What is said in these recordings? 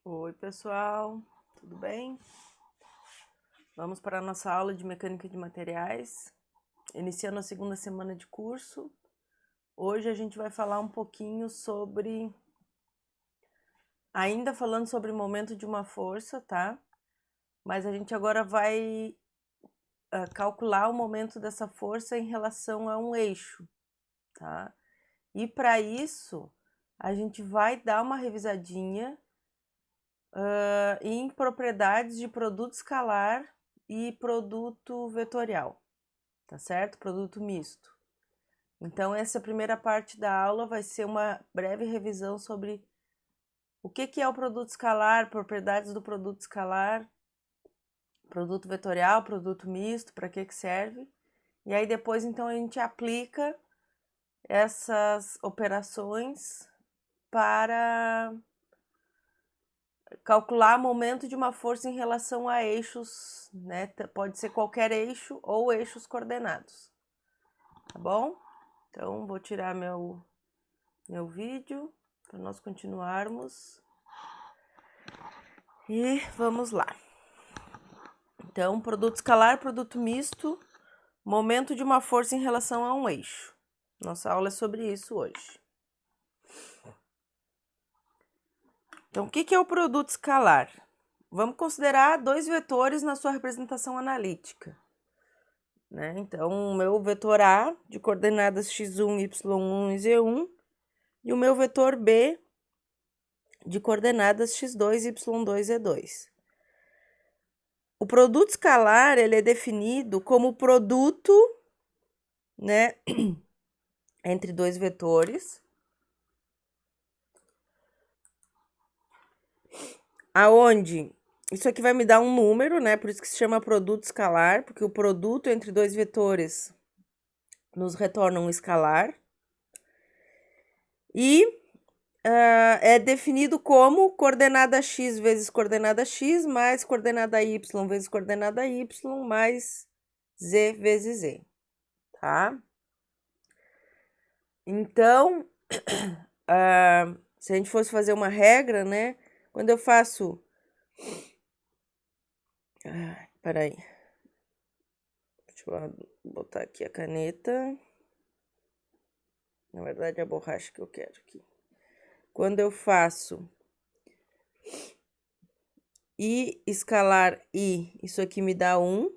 Oi, pessoal, tudo bem? Vamos para a nossa aula de mecânica de materiais, iniciando a segunda semana de curso. Hoje a gente vai falar um pouquinho sobre, ainda falando sobre o momento de uma força, tá? Mas a gente agora vai calcular o momento dessa força em relação a um eixo, tá? E para isso, a gente vai dar uma revisadinha em propriedades de produto escalar e produto vetorial, tá certo? Produto misto. Então, essa primeira parte da aula vai ser uma breve revisão sobre o que é o produto escalar, propriedades do produto escalar, produto vetorial, produto misto, para que serve. E aí depois, então, a gente aplica essas operações para calcular o momento de uma força em relação a eixos, né? Pode ser qualquer eixo ou eixos coordenados, tá bom? Então, vou tirar meu vídeo para nós continuarmos. E vamos lá. Então, produto escalar, produto misto, momento de uma força em relação a um eixo. Nossa aula é sobre isso hoje. Então, o que é o produto escalar? Vamos considerar dois vetores na sua representação analítica, né? Então, o meu vetor A, de coordenadas x1, y1 e z1, e o meu vetor B, de coordenadas x2, y2 e z2. O produto escalar, ele é definido como produto, né, entre dois vetores, aonde isso aqui vai me dar um número, né? Por isso que se chama produto escalar, porque o produto entre dois vetores nos retorna um escalar. E é definido como coordenada x vezes coordenada x mais coordenada y vezes coordenada y mais z vezes z, tá? Então, se a gente fosse fazer uma regra, né? Quando eu faço... peraí. Deixa eu botar aqui a caneta. Na verdade, é a borracha que eu quero aqui. Quando eu faço I escalar I, isso aqui me dá 1.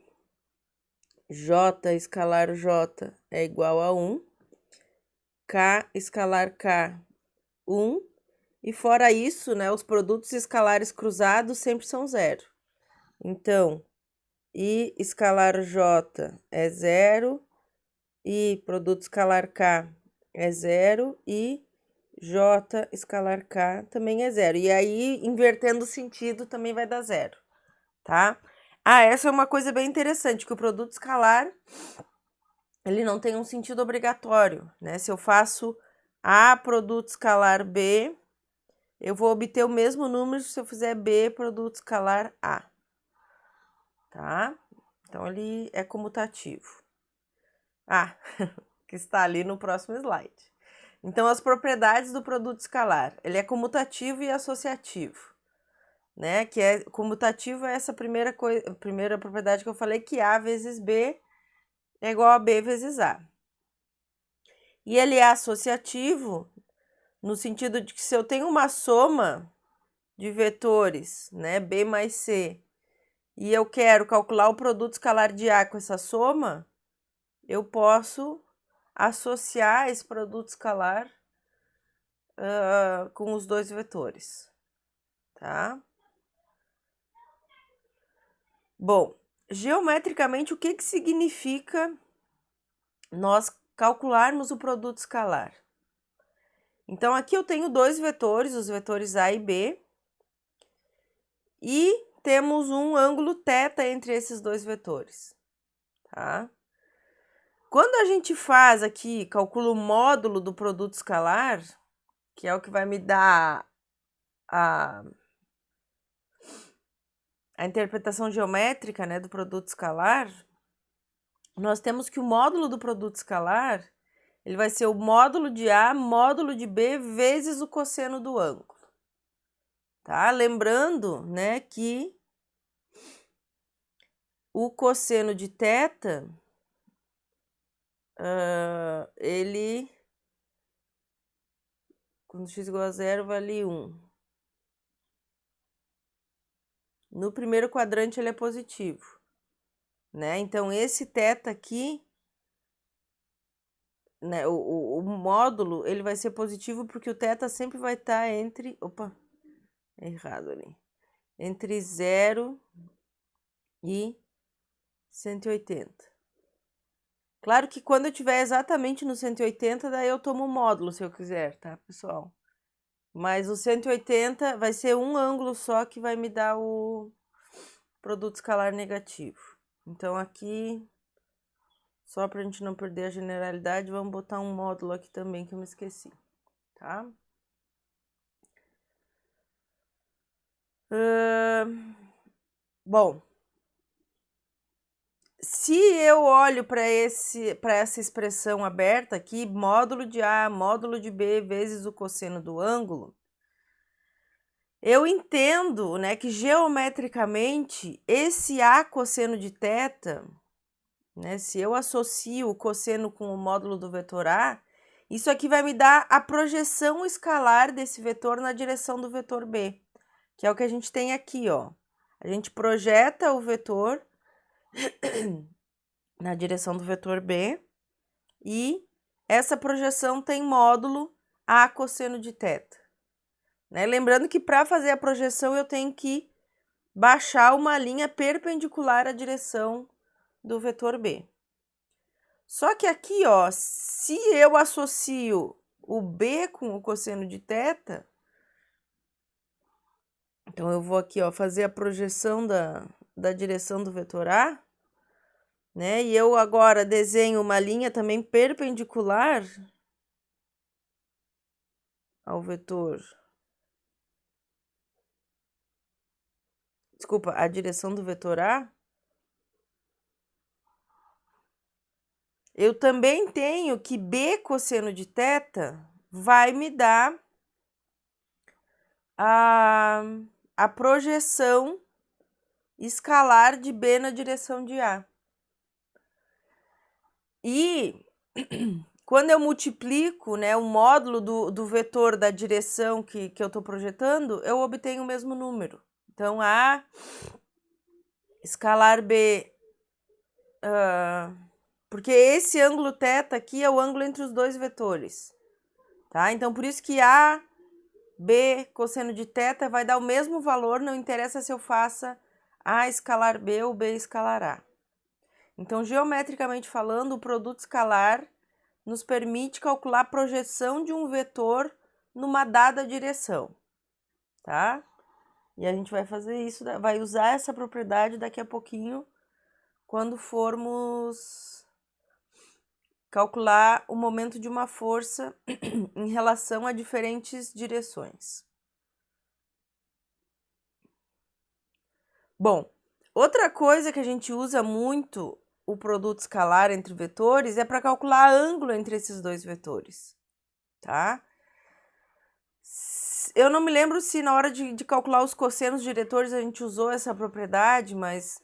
J escalar J é igual a 1. K escalar K, 1. E fora isso, né, os produtos escalares cruzados sempre são 0. Então, I escalar J é 0. I produto escalar K é 0. E J escalar K também é 0. E aí, invertendo o sentido, também vai dar 0, tá? Essa é uma coisa bem interessante, que o produto escalar, ele não tem um sentido obrigatório, né? Se eu faço A produto escalar B, eu vou obter o mesmo número se eu fizer B produto escalar A, tá? Então, ele é comutativo. Que está ali no próximo slide. Então, as propriedades do produto escalar. Ele é comutativo e associativo, né? Que é comutativo é essa primeira propriedade que eu falei, que A vezes B é igual a B vezes A. E ele é associativo no sentido de que se eu tenho uma soma de vetores, né, B mais C, e eu quero calcular o produto escalar de A com essa soma, eu posso associar esse produto escalar com os dois vetores, tá? Bom, geometricamente, o que significa nós calcularmos o produto escalar? Então, aqui eu tenho dois vetores, os vetores A e B, e temos um ângulo θ entre esses dois vetores, tá? Quando a gente faz aqui, calcula o módulo do produto escalar, que é o que vai me dar a interpretação geométrica, né, do produto escalar, nós temos que o módulo do produto escalar, ele vai ser o módulo de A, módulo de B, vezes o cosseno do ângulo, tá? Lembrando, né, que o cosseno de θ, ele, quando x igual a 0, vale 1. No primeiro quadrante ele é positivo, né? Então, esse θ aqui, né, o módulo, ele vai ser positivo porque o θ sempre vai estar entre... Opa, é errado ali. Entre 0 e 180. Claro que quando eu estiver exatamente no 180, daí eu tomo o módulo, se eu quiser, tá, pessoal? Mas o 180 vai ser um ângulo só que vai me dar o produto escalar negativo. Então, aqui, só para a gente não perder a generalidade, vamos botar um módulo aqui também que eu me esqueci, tá? Bom, se eu olho para essa expressão aberta aqui, módulo de A, módulo de B vezes o cosseno do ângulo, eu entendo, né, que geometricamente esse A cosseno de θ, né, se eu associo o cosseno com o módulo do vetor A, isso aqui vai me dar a projeção escalar desse vetor na direção do vetor B, que é o que a gente tem aqui, ó. A gente projeta o vetor na direção do vetor B e essa projeção tem módulo A cosseno de θ. Né? Lembrando que para fazer a projeção eu tenho que baixar uma linha perpendicular à direção do vetor B. Só que aqui, ó, se eu associo o B com o cosseno de θ, então eu vou aqui, ó, fazer a projeção da direção do vetor A, né? E eu agora desenho uma linha também perpendicular ao vetor. Desculpa, a direção do vetor A. Eu também tenho que B cosseno de θ vai me dar a projeção escalar de B na direção de A. E quando eu multiplico, né, o módulo do vetor da direção que eu estou projetando, eu obtenho o mesmo número. Então, A escalar B, porque esse ângulo θ aqui é o ângulo entre os dois vetores, tá? Então, por isso que A, B cosseno de θ vai dar o mesmo valor, não interessa se eu faça A escalar B ou B escalar A. Então, geometricamente falando, o produto escalar nos permite calcular a projeção de um vetor numa dada direção, tá? E a gente vai fazer isso, vai usar essa propriedade daqui a pouquinho, quando formos calcular o momento de uma força em relação a diferentes direções. Bom, outra coisa que a gente usa muito o produto escalar entre vetores é para calcular ângulo entre esses dois vetores, tá? Eu não me lembro se na hora de calcular os cossenos diretores a gente usou essa propriedade, mas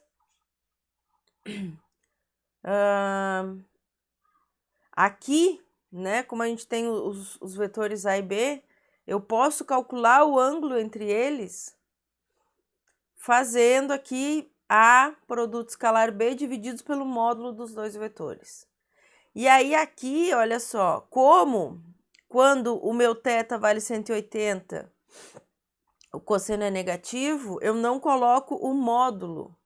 aqui, né, como a gente tem os vetores A e B, eu posso calcular o ângulo entre eles fazendo aqui A produto escalar B divididos pelo módulo dos dois vetores. E aí aqui, olha só, como quando o meu θ vale 180, o cosseno é negativo, eu não coloco o módulo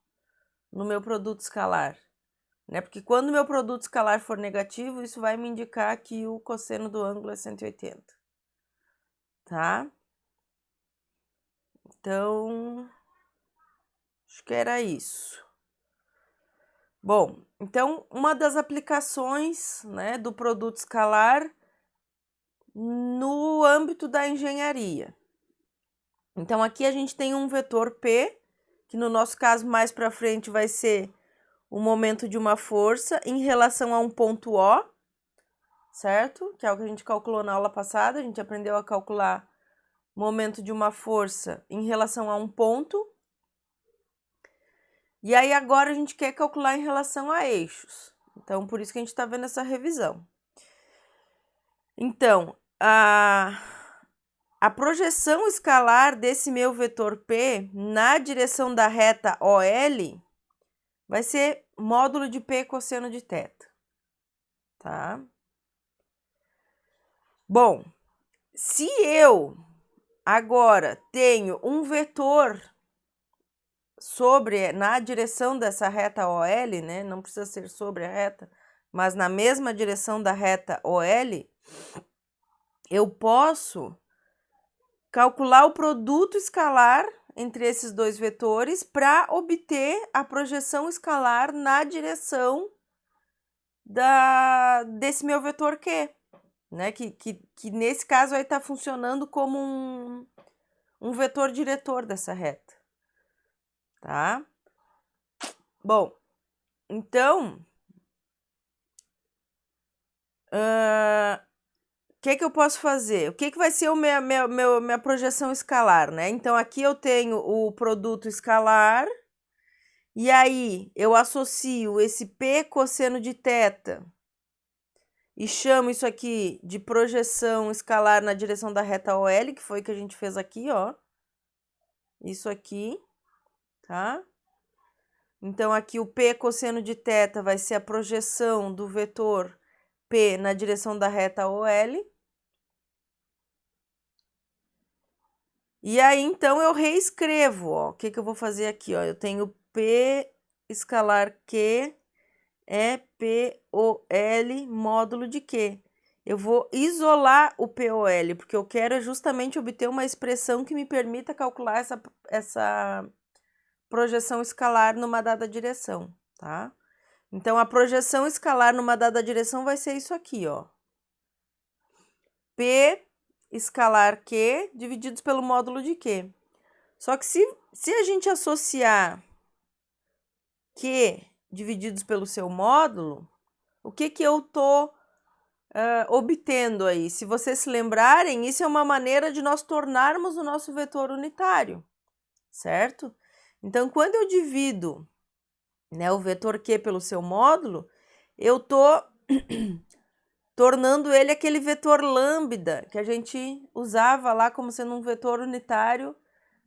no meu produto escalar, né? Porque quando o meu produto escalar for negativo, isso vai me indicar que o cosseno do ângulo é 180, tá? Então, acho que era isso. Bom, então, uma das aplicações, né, do produto escalar no âmbito da engenharia. Então, aqui a gente tem um vetor P, que no nosso caso mais para frente vai ser o momento de uma força em relação a um ponto O, certo? Que é o que a gente calculou na aula passada, a gente aprendeu a calcular momento de uma força em relação a um ponto. E aí agora a gente quer calcular em relação a eixos. Então, por isso que a gente está vendo essa revisão. Então, a projeção escalar desse meu vetor P na direção da reta OL vai ser módulo de P cosseno de θ, tá? Bom, se eu agora tenho um vetor na direção dessa reta OL, né? Não precisa ser sobre a reta, mas na mesma direção da reta OL, eu posso calcular o produto escalar entre esses dois vetores para obter a projeção escalar na direção desse meu vetor Q, né? Que nesse caso aí está funcionando como um vetor diretor dessa reta, tá? Bom, então, o que eu posso fazer? O que vai ser minha projeção escalar, né? Então, aqui eu tenho o produto escalar, e aí eu associo esse P cosseno de θ e chamo isso aqui de projeção escalar na direção da reta OL, que foi o que a gente fez aqui, ó. Isso aqui, tá? Então, aqui o P cosseno de θ vai ser a projeção do vetor P na direção da reta OL. E aí, então, eu reescrevo, ó. O que eu vou fazer aqui, ó? Eu tenho P escalar Q é POL módulo de Q. Eu vou isolar o POL, porque eu quero justamente obter uma expressão que me permita calcular essa projeção escalar numa dada direção, tá? Então, a projeção escalar numa dada direção vai ser isso aqui, ó. P escalar Q divididos pelo módulo de Q. Só que se a gente associar Q divididos pelo seu módulo, o que eu estou obtendo aí? Se vocês se lembrarem, isso é uma maneira de nós tornarmos o nosso vetor unitário, certo? Então, quando eu divido, né, o vetor Q pelo seu módulo, eu estou tornando ele aquele vetor lambda que a gente usava lá como sendo um vetor unitário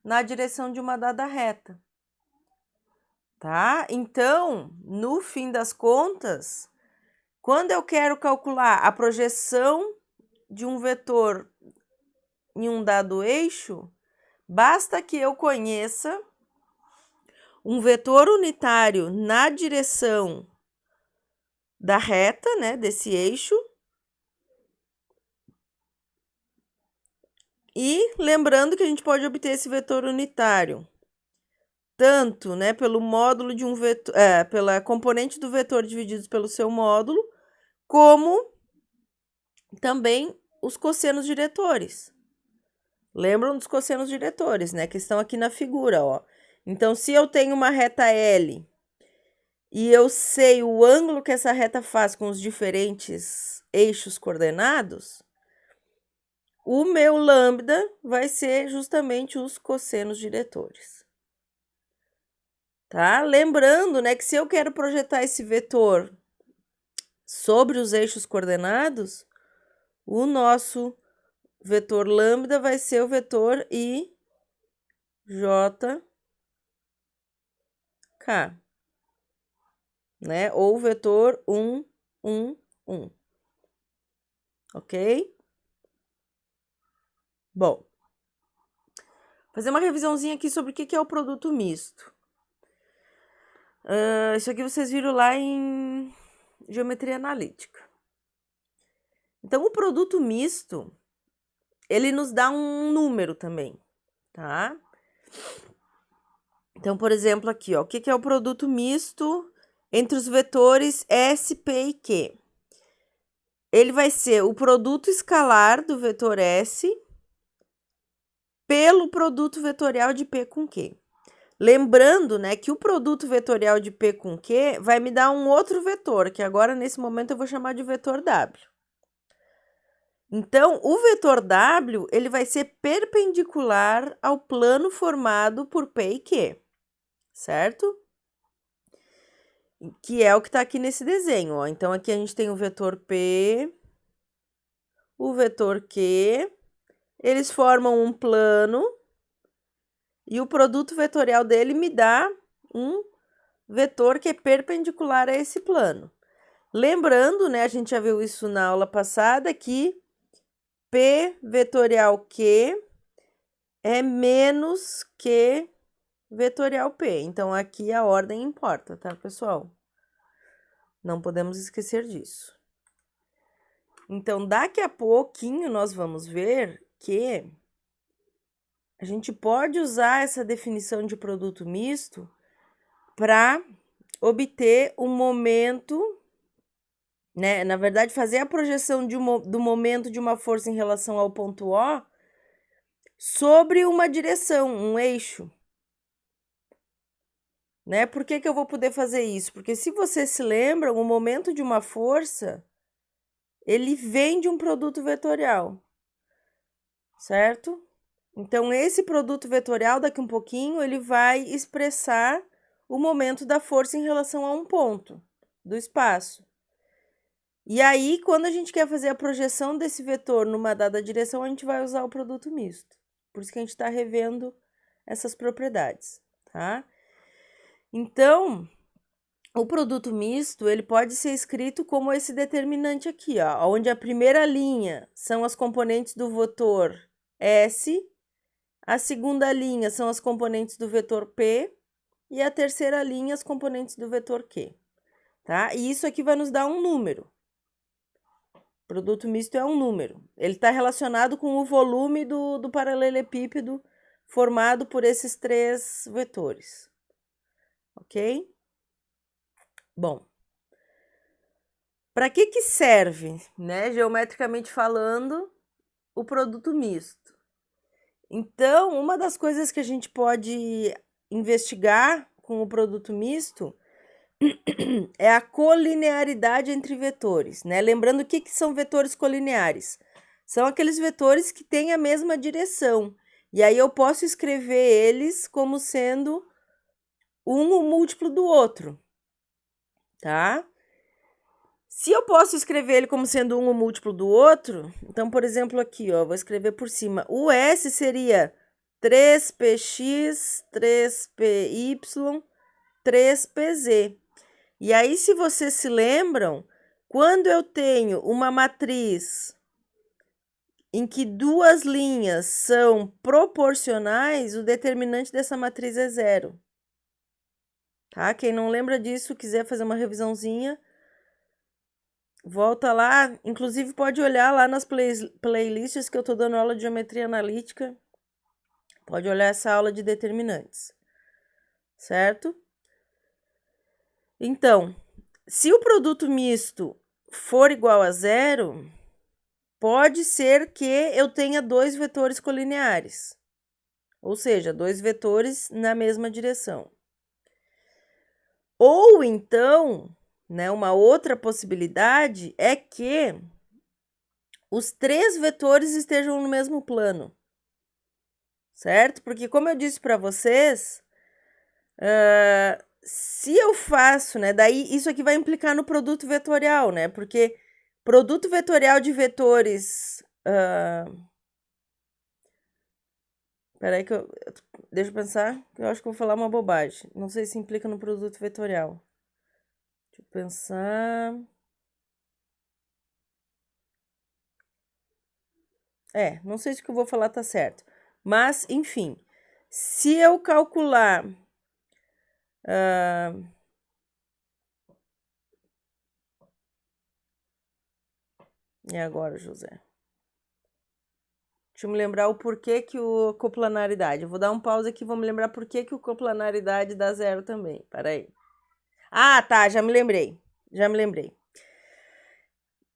na direção de uma dada reta, tá? Então, no fim das contas, quando eu quero calcular a projeção de um vetor em um dado eixo, basta que eu conheça um vetor unitário na direção da reta, né, desse eixo. E lembrando que a gente pode obter esse vetor unitário tanto, né, pelo módulo de um vetor, pela componente do vetor divididos pelo seu módulo, como também os cossenos diretores. Lembram dos cossenos diretores, né, que estão aqui na figura, ó. Então, se eu tenho uma reta L e eu sei o ângulo que essa reta faz com os diferentes eixos coordenados, o meu lambda vai ser justamente os cossenos diretores. Tá? Lembrando, né, que se eu quero projetar esse vetor sobre os eixos coordenados, o nosso vetor lambda vai ser o vetor IJK, né? Ou vetor 1, 1, 1. Ok? Bom, vou fazer uma revisãozinha aqui sobre o que é o produto misto. Isso aqui vocês viram lá em geometria analítica. Então, o produto misto, ele nos dá um número também, tá? Então, por exemplo, aqui, ó, o que é o produto misto entre os vetores S, P e Q? Ele vai ser o produto escalar do vetor S pelo produto vetorial de P com Q. Lembrando, né, que o produto vetorial de P com Q vai me dar um outro vetor, que agora, nesse momento, eu vou chamar de vetor W. Então, o vetor W, ele vai ser perpendicular ao plano formado por P e Q, certo? Que é o que está aqui nesse desenho, ó. Então, aqui a gente tem o vetor P, o vetor Q, eles formam um plano e o produto vetorial dele me dá um vetor que é perpendicular a esse plano. Lembrando, né, a gente já viu isso na aula passada, que P vetorial Q é menos Q vetorial P. Então, aqui a ordem importa, tá, pessoal? Não podemos esquecer disso. Então, daqui a pouquinho nós vamos ver que a gente pode usar essa definição de produto misto para obter um momento, né? Na verdade, fazer a projeção do momento de uma força em relação ao ponto O sobre uma direção, um eixo. Né? Por que eu vou poder fazer isso? Porque se você se lembra, o momento de uma força, ele vem de um produto vetorial, certo? Então, esse produto vetorial, daqui um pouquinho, ele vai expressar o momento da força em relação a um ponto do espaço. E aí, quando a gente quer fazer a projeção desse vetor numa dada direção, a gente vai usar o produto misto. Por isso que a gente está revendo essas propriedades, tá? Então, o produto misto, ele pode ser escrito como esse determinante aqui, ó, onde a primeira linha são as componentes do vetor S, a segunda linha são as componentes do vetor P e a terceira linha as componentes do vetor Q, tá? E isso aqui vai nos dar um número. Produto misto é um número. Ele está relacionado com o volume do paralelepípedo formado por esses três vetores, ok? Bom, para que serve, né, geometricamente falando, o produto misto? Então, uma das coisas que a gente pode investigar com o produto misto é a colinearidade entre vetores, né? Lembrando o que são vetores colineares? São aqueles vetores que têm a mesma direção. E aí eu posso escrever eles como sendo um múltiplo do outro, tá? Se eu posso escrever ele como sendo um múltiplo do outro, então, por exemplo, aqui, ó, vou escrever por cima. O S seria 3px, 3py, 3pz. E aí, se vocês se lembram, quando eu tenho uma matriz em que duas linhas são proporcionais, o determinante dessa matriz é zero. Tá? Quem não lembra disso, quiser fazer uma revisãozinha, volta lá. Inclusive, pode olhar lá nas playlists que eu tô dando aula de geometria analítica. Pode olhar essa aula de determinantes. Certo? Então, se o produto misto for igual a zero, pode ser que eu tenha dois vetores colineares, ou seja, dois vetores na mesma direção. Ou então, né, uma outra possibilidade é que os três vetores estejam no mesmo plano, certo? Porque, como eu disse para vocês, se eu faço, né, daí isso aqui vai implicar no produto vetorial, né? Porque produto vetorial de vetores... Peraí que deixa eu pensar, que eu acho que eu vou falar uma bobagem. Não sei se implica no produto vetorial. Deixa eu pensar... não sei se o que eu vou falar tá certo. Mas, enfim, se eu calcular... E agora, José? Deixa eu me lembrar o porquê que o coplanaridade. Eu vou dar um pause aqui e vou me lembrar por que o coplanaridade dá zero também. Peraí. Ah, tá, já me lembrei.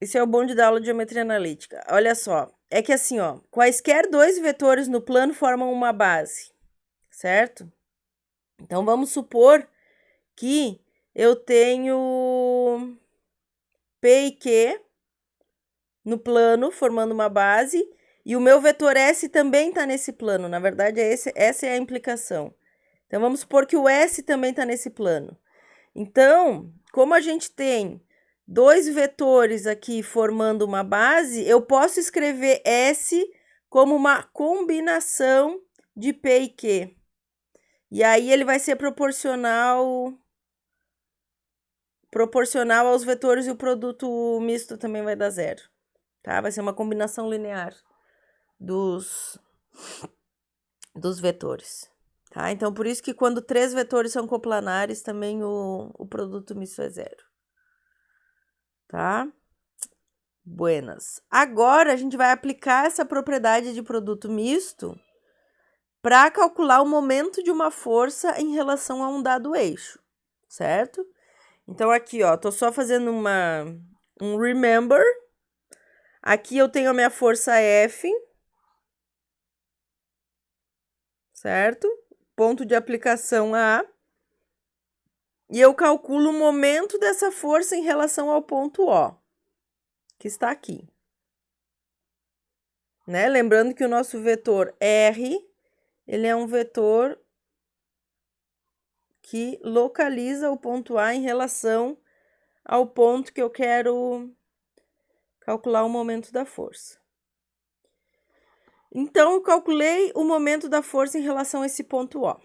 Esse é o bom de dar aula de geometria analítica. Olha só, é que assim, ó, quaisquer dois vetores no plano formam uma base, certo? Então, vamos supor que eu tenho P e Q no plano, formando uma base, e o meu vetor S também está nesse plano. Na verdade, essa é a implicação. Então, vamos supor que o S também está nesse plano. Então, como a gente tem dois vetores aqui formando uma base, eu posso escrever S como uma combinação de P e Q. E aí ele vai ser proporcional aos vetores e o produto misto também vai dar zero. Tá? Vai ser uma combinação linear dos vetores. Tá? Então, por isso que quando 3 vetores são coplanares, também o produto misto é zero. Tá? Buenas. Agora, a gente vai aplicar essa propriedade de produto misto para calcular o momento de uma força em relação a um dado eixo, certo? Então, aqui, ó, tô só fazendo um remember. Aqui eu tenho a minha força F, certo? Ponto de aplicação A. E eu calculo o momento dessa força em relação ao ponto O, que está aqui. Né? Lembrando que o nosso vetor R, ele é um vetor que localiza o ponto A em relação ao ponto que eu quero calcular o momento da força. Então, eu calculei o momento da força em relação a esse ponto O,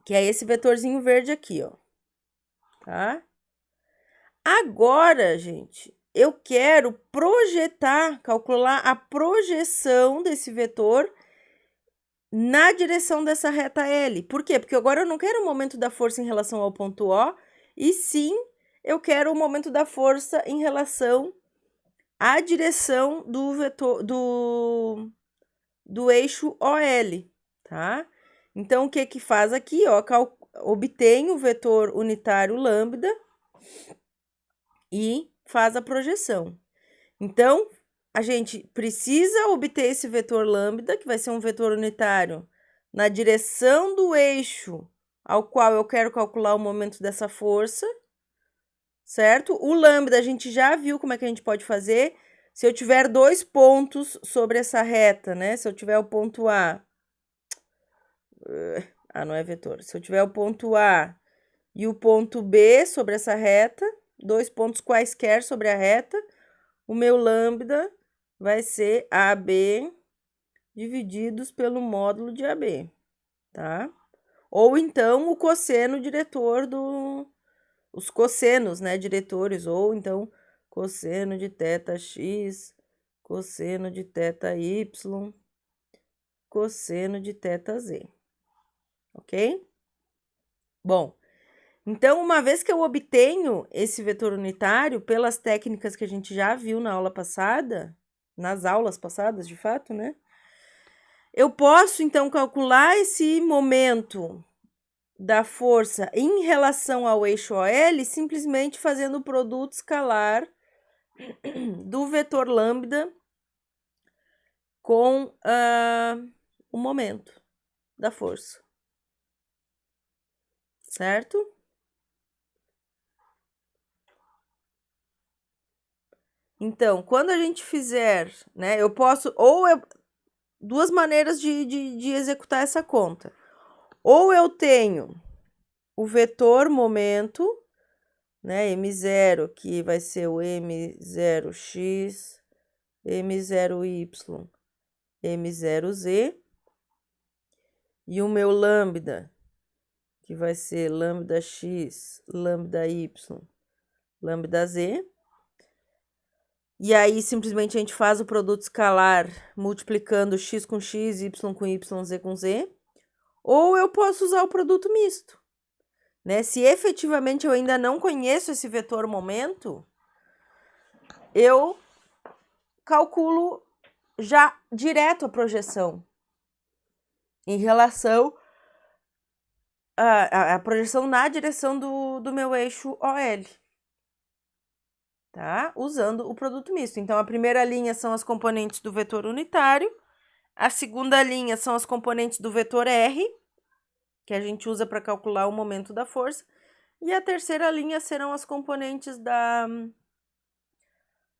que é esse vetorzinho verde aqui, ó. Tá? Agora, gente, eu quero projetar, calcular a projeção desse vetor na direção dessa reta L. Por quê? Porque agora eu não quero o momento da força em relação ao ponto O, e sim eu quero o momento da força em relação à direção do vetor do eixo OL, tá? Então, o que que faz aqui? Ó, obtém o vetor unitário lambda e faz a projeção. Então, a gente precisa obter esse vetor lambda, que vai ser um vetor unitário, na direção do eixo ao qual eu quero calcular o momento dessa força, certo? O lambda a gente já viu como é que a gente pode fazer. Se eu tiver 2 pontos sobre essa reta, né? Se eu tiver o ponto A... não é vetor. Se eu tiver o ponto A e o ponto B sobre essa reta, 2 pontos quaisquer sobre a reta, o meu lambda vai ser AB divididos pelo módulo de AB, tá? Ou então o cosseno diretor os cossenos, né, diretores, ou então cosseno de θx, cosseno de θy, cosseno de θz, ok? Bom, então, uma vez que eu obtenho esse vetor unitário, pelas técnicas que a gente já viu na aula passada, nas aulas passadas, de fato, né? Eu posso, então, calcular esse momento da força em relação ao eixo OL, simplesmente fazendo o produto escalar do vetor lambda com o momento da força, certo? Então, quando a gente fizer, né, eu posso, duas maneiras de executar essa conta. Ou eu tenho o vetor momento, né, M0, que vai ser o M0x, M0y, M0z, e o meu lambda, que vai ser lambda x, lambda y, lambda z. E aí, simplesmente, a gente faz o produto escalar multiplicando x com x, y com y, z com z. Ou eu posso usar o produto misto, né? Se efetivamente eu ainda não conheço esse vetor momento, eu calculo já direto a projeção em relação à projeção na direção do meu eixo OL, tá? Usando o produto misto. Então, a primeira linha são as componentes do vetor unitário, a segunda linha são as componentes do vetor R, que a gente usa para calcular o momento da força, e a terceira linha serão as componentes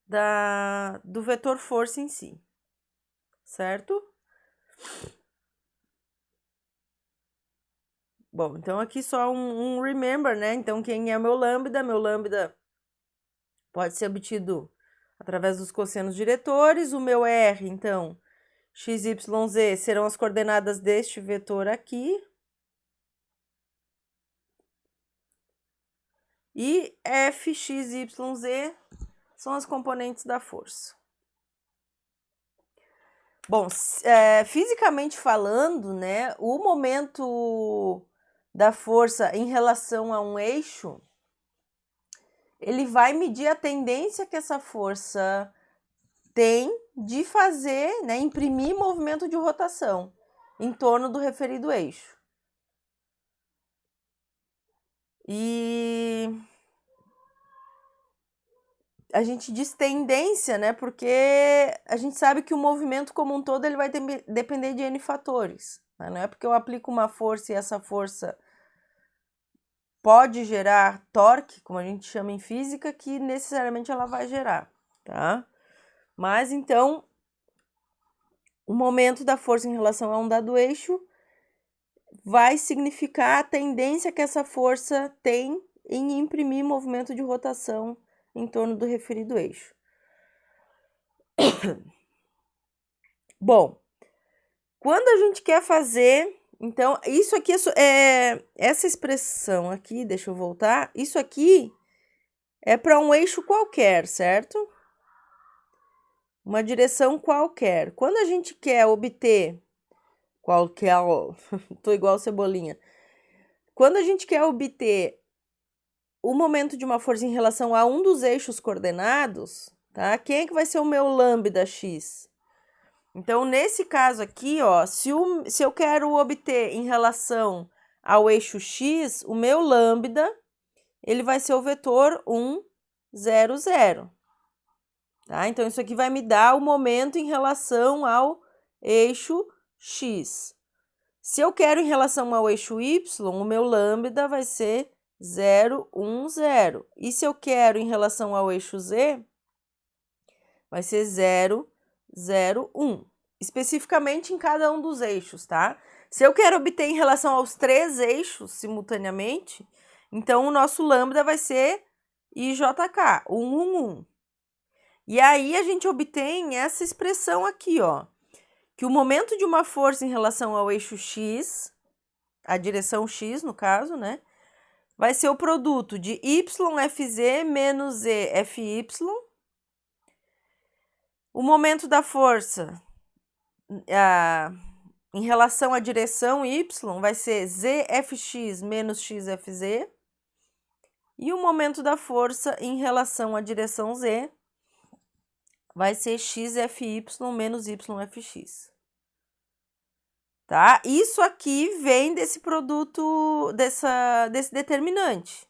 do vetor força em si, certo? Bom, então aqui só um remember, né? Então, quem é meu lambda? Meu lambda pode ser obtido através dos cossenos diretores. O meu R, então, x, y, z serão as coordenadas deste vetor aqui. E F, x, y, z são as componentes da força. Bom, fisicamente falando, né, o momento da força em relação a um eixo, ele vai medir a tendência que essa força tem de fazer, né, imprimir movimento de rotação em torno do referido eixo. E a gente diz tendência, né, porque a gente sabe que o movimento como um todo ele vai depender de N fatores. Né? Não é porque eu aplico uma força e essa força pode gerar torque, como a gente chama em física, que necessariamente ela vai gerar, tá? Mas então, o momento da força em relação a um dado eixo vai significar a tendência que essa força tem em imprimir movimento de rotação em torno do referido eixo. Bom, quando a gente quer fazer, então, isso aqui essa expressão aqui, deixa eu voltar, isso aqui é para um eixo qualquer, certo? Uma direção qualquer. Quando a gente quer obter qualquer, tô igual Cebolinha. Quando a gente quer obter o momento de uma força em relação a um dos eixos coordenados, tá? Quem é que vai ser o meu lambda x? Então, nesse caso aqui, ó, se eu quero obter em relação ao eixo x, o meu lambda, ele vai ser o vetor 1, 0, 0. Tá? Então, isso aqui vai me dar o momento em relação ao eixo x. Se eu quero em relação ao eixo y, o meu lambda vai ser 0, 1, 0. E se eu quero em relação ao eixo z, vai ser 0, 0, 1. Especificamente em cada um dos eixos, tá? Se eu quero obter em relação aos 3 eixos simultaneamente, então o nosso lambda vai ser IJK, 1, 1, 1. E aí a gente obtém essa expressão aqui, ó, que o momento de uma força em relação ao eixo x, a direção x no caso, né, vai ser o produto de YFZ menos EFY. O momento da força em relação à direção y vai ser ZFX menos XFZ. E o momento da força em relação à direção z vai ser XFY menos YFX. Tá? Isso aqui vem desse produto, desse determinante,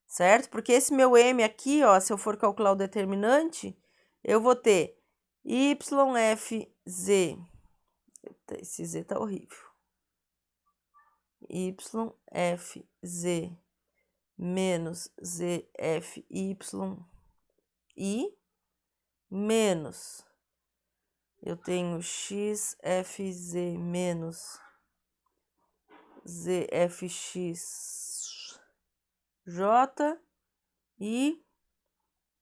certo? Porque esse meu M aqui, ó, se eu for calcular o determinante, eu vou ter YFZ. Esse Z tá horrível. YFZ menos ZFYI menos, eu tenho XFZ menos ZFXJ e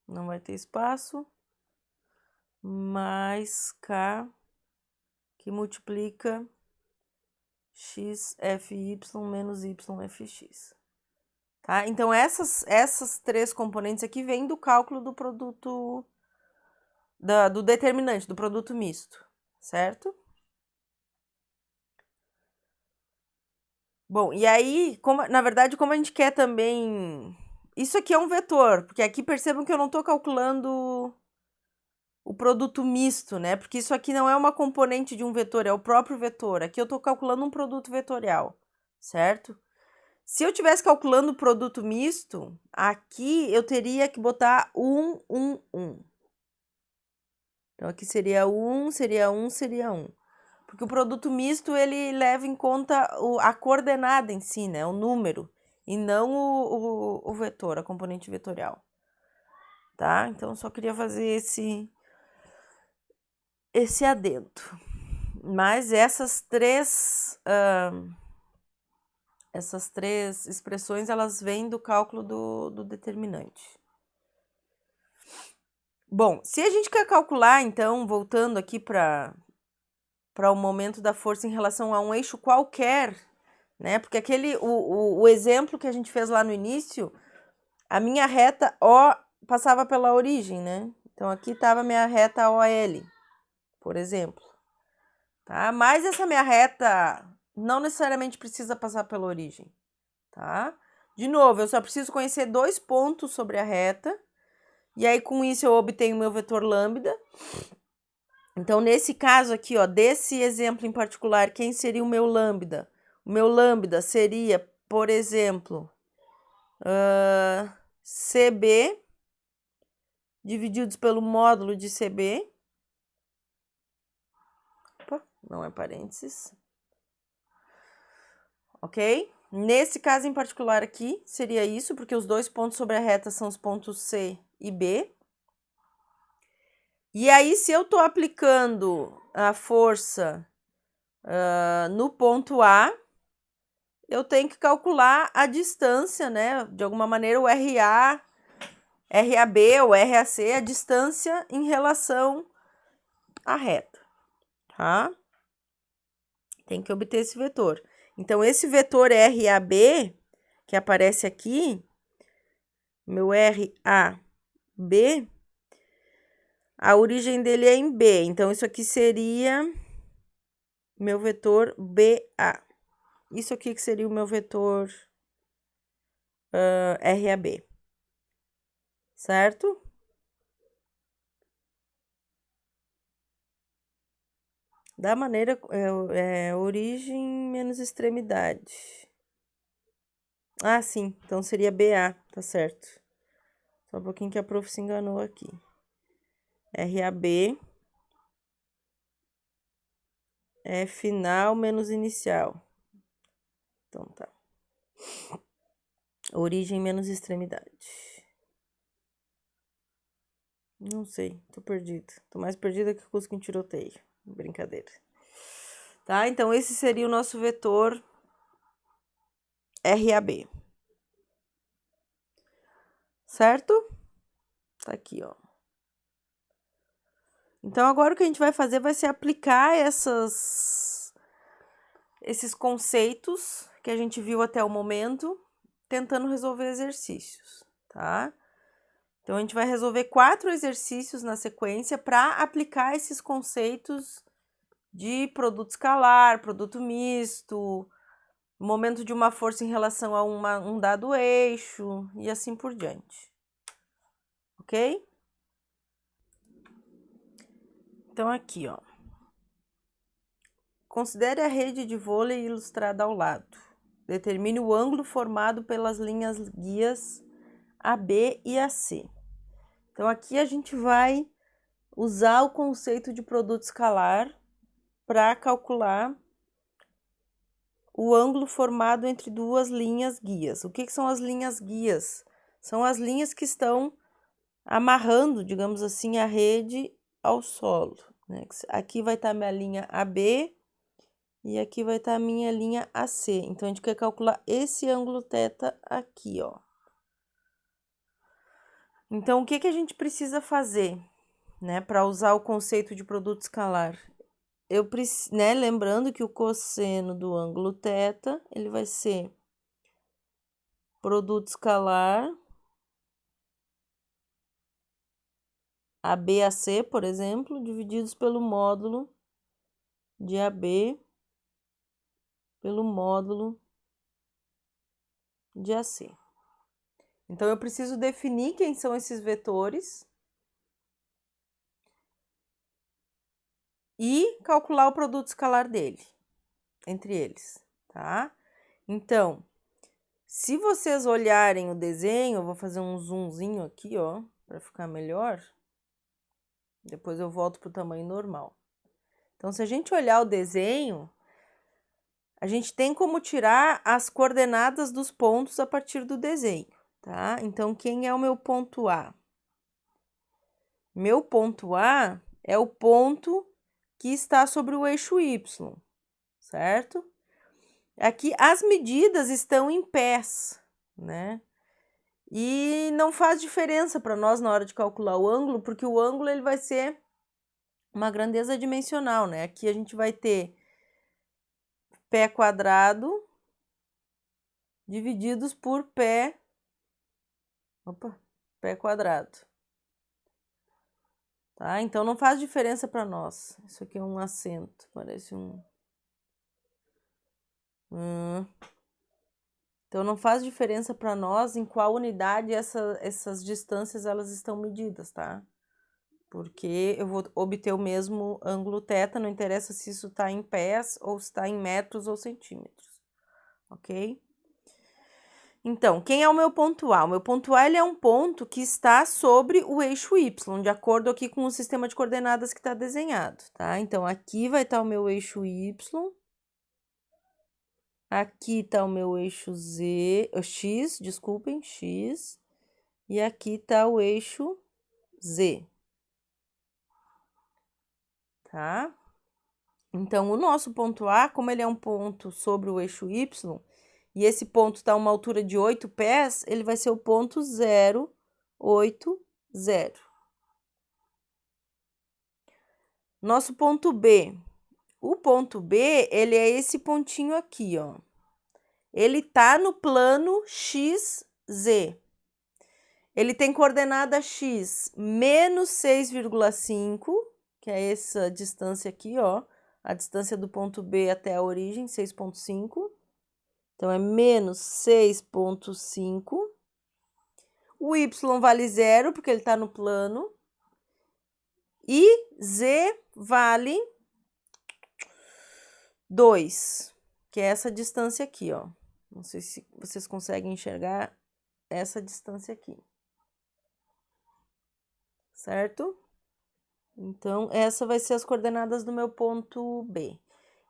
não vai ter espaço, mais K que multiplica XFY menos YFX. Tá? Então, essas 3 componentes aqui vêm do cálculo do produto, do determinante, do produto misto, certo? Bom, e aí, na verdade, como a gente quer também... Isso aqui é um vetor, porque aqui percebam que eu não estou calculando o produto misto, né? Porque isso aqui não é uma componente de um vetor, é o próprio vetor. Aqui eu estou calculando um produto vetorial, certo? Se eu estivesse calculando o produto misto, aqui eu teria que botar 1, 1, 1. Então, aqui seria 1, seria 1, seria 1. Porque o produto misto, ele leva em conta a coordenada em si, né? O número, e não o vetor, a componente vetorial. tá? Então, só queria fazer esse adendo. Mas essas três expressões, elas vêm do cálculo do determinante. Bom, se a gente quer calcular, então, voltando aqui para o momento da força em relação a um eixo qualquer, né? Porque o exemplo que a gente fez lá no início, a minha reta O passava pela origem, né? Então, aqui estava a minha reta OL, por exemplo. Tá? Mas essa minha reta não necessariamente precisa passar pela origem, tá? De novo, eu só preciso conhecer 2 pontos sobre a reta, e aí com isso eu obtenho o meu vetor lambda. Então, nesse caso aqui, ó, desse exemplo em particular, quem seria o meu lambda? O meu lambda seria, por exemplo, CB divididos pelo módulo de CB. Opa, não é parênteses. Ok? Nesse caso em particular aqui, seria isso, porque os 2 pontos sobre a reta são os pontos C e B. E aí, se eu estou aplicando a força no ponto A, eu tenho que calcular a distância, né? De alguma maneira, o RA, RAB ou RAC, a distância em relação à reta, tá? Tem que obter esse vetor. Então, esse vetor RAB, que aparece aqui, meu RAB, a origem dele é em B. Então, isso aqui seria meu vetor BA. Isso aqui que seria o meu vetor RAB. Certo? Da maneira origem menos extremidade. Ah, sim. Então seria BA, tá certo. Só um pouquinho que a prof se enganou aqui. RAB é final menos inicial. Então tá. Origem menos extremidade. Não sei, tô perdido. Tô mais perdida que Cusco em tiroteio. Brincadeira. Tá? Então esse seria o nosso vetor RAB. Certo? Tá aqui, ó. Então, agora o que a gente vai fazer vai ser aplicar esses conceitos que a gente viu até o momento, tentando resolver exercícios, tá? Então, a gente vai resolver 4 exercícios na sequência para aplicar esses conceitos de produto escalar, produto misto, momento de uma força em relação a um dado eixo e assim por diante. Ok? Então, aqui, ó. Considere a rede de vôlei ilustrada ao lado. Determine o ângulo formado pelas linhas guias AB e AC. Então, aqui a gente vai usar o conceito de produto escalar para calcular o ângulo formado entre 2 linhas guias. O que são as linhas guias? São as linhas que estão amarrando, digamos assim, a rede ao solo, né? Aqui vai estar minha linha AB e aqui vai estar a minha linha AC. Então, a gente quer calcular esse ângulo θ aqui, ó. Então, o que a gente precisa fazer, né, para usar o conceito de produto escalar? Lembrando que o cosseno do ângulo θ, ele vai ser produto escalar ABAC, por exemplo, divididos pelo módulo de AB pelo módulo de AC. Então, eu preciso definir quem são esses vetores e calcular o produto escalar dele, entre eles, tá? Então, se vocês olharem o desenho, eu vou fazer um zoomzinho aqui, ó, para ficar melhor. Depois eu volto para o tamanho normal. Então, se a gente olhar o desenho, a gente tem como tirar as coordenadas dos pontos a partir do desenho, tá? Então, quem é o meu ponto A? Meu ponto A é o ponto que está sobre o eixo Y, certo? Aqui as medidas estão em pés, né? E não faz diferença para nós na hora de calcular o ângulo, porque o ângulo ele vai ser uma grandeza dimensional, né? Aqui a gente vai ter pé quadrado divididos por pé quadrado. Tá? Então não faz diferença para nós. Isso aqui é um acento, parece um. Então não faz diferença para nós em qual unidade essas distâncias elas estão medidas, tá? Porque eu vou obter o mesmo ângulo θ, não interessa se isso está em pés ou se está em metros ou centímetros, ok? Então, quem é o meu ponto A? O meu ponto A ele é um ponto que está sobre o eixo Y, de acordo aqui com o sistema de coordenadas que está desenhado, tá? Então, aqui vai estar o meu eixo Y, aqui está o meu eixo X, desculpem, X, e aqui está o eixo Z, tá? Então, o nosso ponto A, como ele é um ponto sobre o eixo Y, e esse ponto está a uma altura de 8 pés, ele vai ser o ponto 0, 8, 0. Nosso ponto B. O ponto B, ele é esse pontinho aqui, ó. Ele tá no plano XZ. Ele tem coordenada X menos 6,5, que é essa distância aqui, ó. A distância do ponto B até a origem, 6,5. Então, é menos 6,5. O Y vale 0, porque ele está no plano. E Z vale 2, que é essa distância aqui, ó. Não sei se vocês conseguem enxergar essa distância aqui. Certo? Então, essa vai ser as coordenadas do meu ponto B.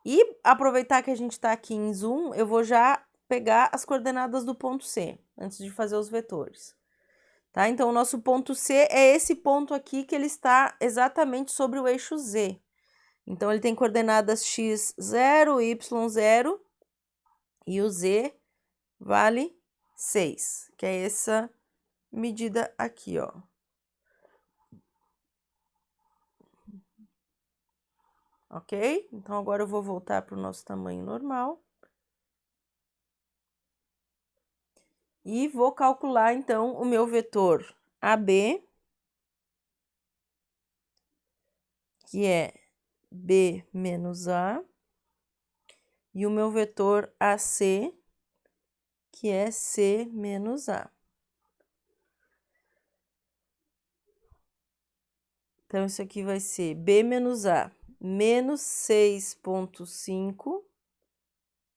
E aproveitar que a gente está aqui em zoom, eu vou já pegar as coordenadas do ponto C, antes de fazer os vetores. Tá? Então, o nosso ponto C é esse ponto aqui que ele está exatamente sobre o eixo Z. Então, ele tem coordenadas x0, y0 e o Z vale 6, que é essa medida aqui, ó. Ok? Então, agora eu vou voltar para o nosso tamanho normal. E vou calcular, então, o meu vetor AB, que é B menos A, e o meu vetor AC, que é C menos A. Então, isso aqui vai ser B menos A, menos 6,5,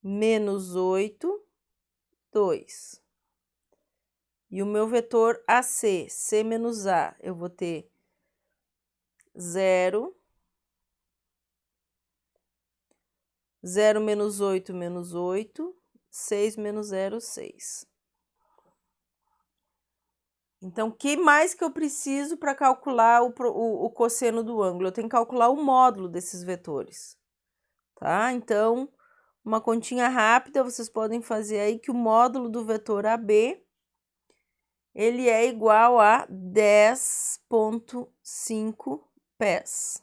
menos 8, 2. E o meu vetor AC, C menos A, eu vou ter 0, 0 menos 8, menos 8, 6 menos 0, 6. Então, o que mais que eu preciso para calcular o cosseno do ângulo? Eu tenho que calcular o módulo desses vetores, tá? Então, uma continha rápida, vocês podem fazer aí que o módulo do vetor AB, ele é igual a 10,5 pés.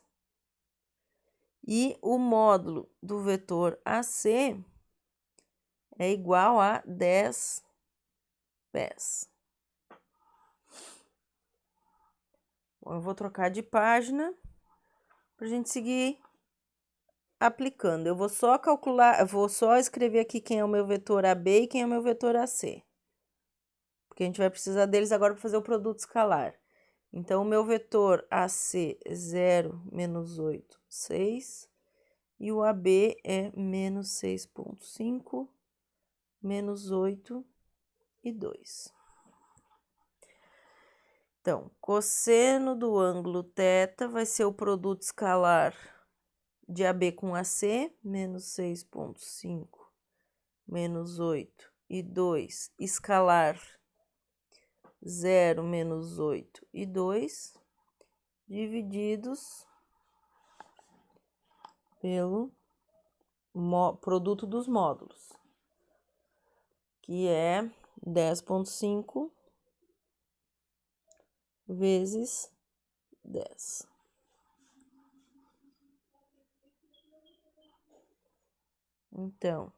E o módulo do vetor AC é igual a 10 pés. Bom, eu vou trocar de página para a gente seguir aplicando. Eu vou só calcular, eu vou só escrever aqui quem é o meu vetor AB e quem é o meu vetor AC. Porque a gente vai precisar deles agora para fazer o produto escalar. Então, o meu vetor AC é 0, menos 8, 6. E o AB é menos 6,5, menos 8 e 2. Então, cosseno do ângulo θ vai ser o produto escalar de AB com AC, menos 6,5, menos 8 e 2, escalar 0, menos 8 e 2. divididos pelo produto dos módulos, que é 10,5 vezes 10. Então,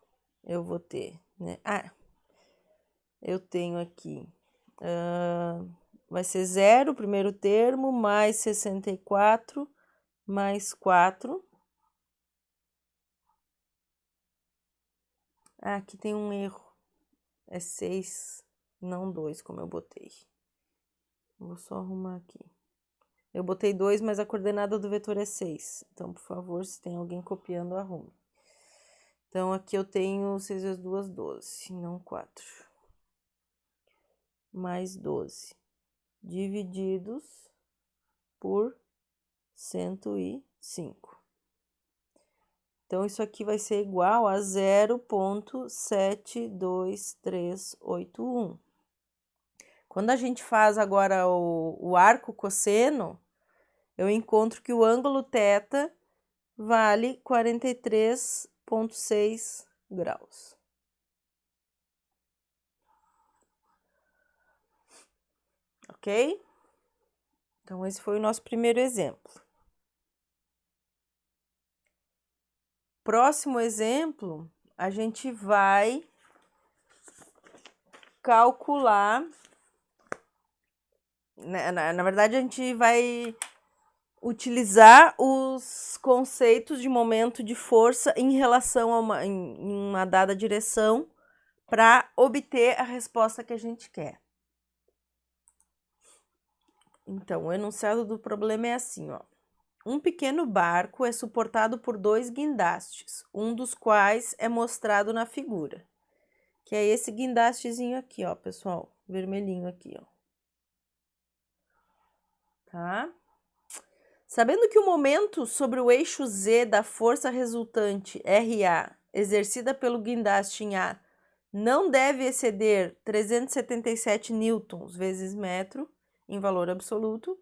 eu vou ter, né? Eu tenho aqui, vai ser 0 o primeiro termo, mais 64, mais 4. Aqui tem um erro. É 6, não 2, como eu botei. Vou só arrumar aqui. Eu botei 2, mas a coordenada do vetor é 6. Então, por favor, se tem alguém copiando, arrume. Então, aqui eu tenho 6 vezes 2, 12, não 4. Mais 12. Divididos por 105. Então, isso aqui vai ser igual a 0,72381. Quando a gente faz agora o arco cosseno, eu encontro que o ângulo θ vale 43,6 graus. Ok? Então, esse foi o nosso primeiro exemplo. Próximo exemplo, a gente vai calcular, na verdade, a gente vai utilizar os conceitos de momento de força em relação a em uma dada direção para obter a resposta que a gente quer. Então, o enunciado do problema é assim, ó. Um pequeno barco é suportado por 2 guindastes, um dos quais é mostrado na figura, que é esse guindastezinho aqui, ó, pessoal, vermelhinho aqui, ó. Tá? Sabendo que o momento sobre o eixo Z da força resultante RA, exercida pelo guindaste em A, não deve exceder 377 newtons vezes metro, em valor absoluto,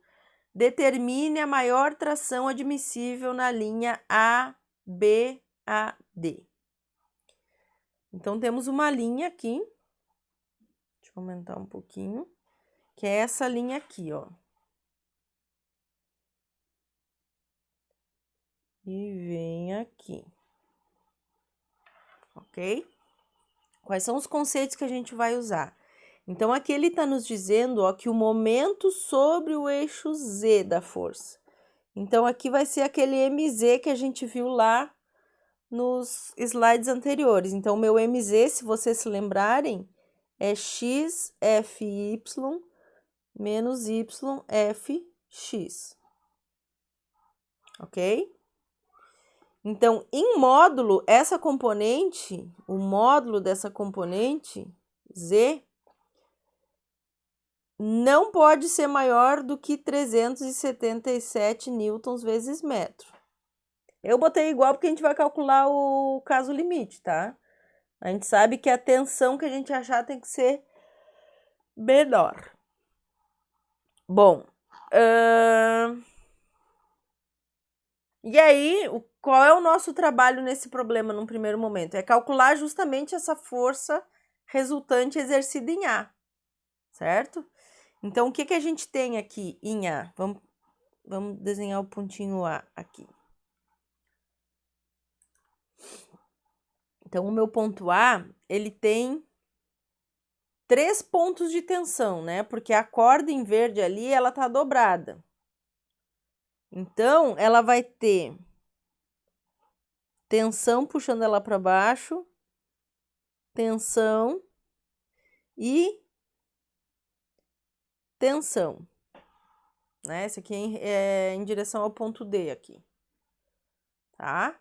determine a maior tração admissível na linha ABAD. Então, temos uma linha aqui, deixa eu aumentar um pouquinho, que é essa linha aqui, ó. E vem aqui, ok? Quais são os conceitos que a gente vai usar? Então, aqui ele está nos dizendo, ó, que o momento sobre o eixo Z da força. Então, aqui vai ser aquele MZ que a gente viu lá nos slides anteriores. Então, o meu MZ, se vocês se lembrarem, é XFY menos YFX. Ok? Então, em módulo, essa componente, o módulo dessa componente, Z, não pode ser maior do que 377 newtons vezes metro. Eu botei igual porque a gente vai calcular o caso limite, tá? A gente sabe que a tensão que a gente achar tem que ser menor. Bom, e aí, qual é o nosso trabalho nesse problema num primeiro momento? É calcular justamente essa força resultante exercida em A, certo? Então, o que a gente tem aqui em A? Vamos desenhar o pontinho A aqui. Então, o meu ponto A, ele tem 3 pontos de tensão, né? Porque a corda em verde ali, ela tá dobrada. Então, ela vai ter tensão puxando ela para baixo, tensão e tensão, né? Esse aqui é em direção ao ponto D aqui, tá?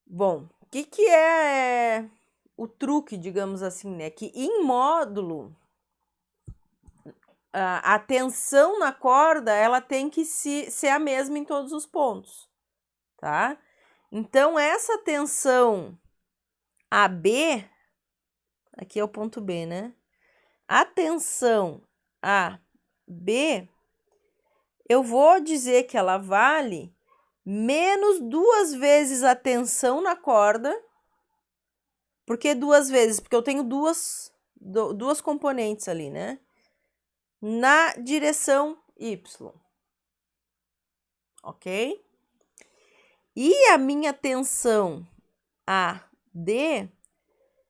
Bom, o que é o truque, digamos assim, né? Que em módulo, a tensão na corda, ela tem que ser a mesma em todos os pontos, tá? Então, essa tensão AB, aqui é o ponto B, né? A tensão AB, eu vou dizer que ela vale menos 2 vezes a tensão na corda. Por que 2 vezes? Porque eu tenho duas componentes ali, né? Na direção Y. Ok? E a minha tensão AD,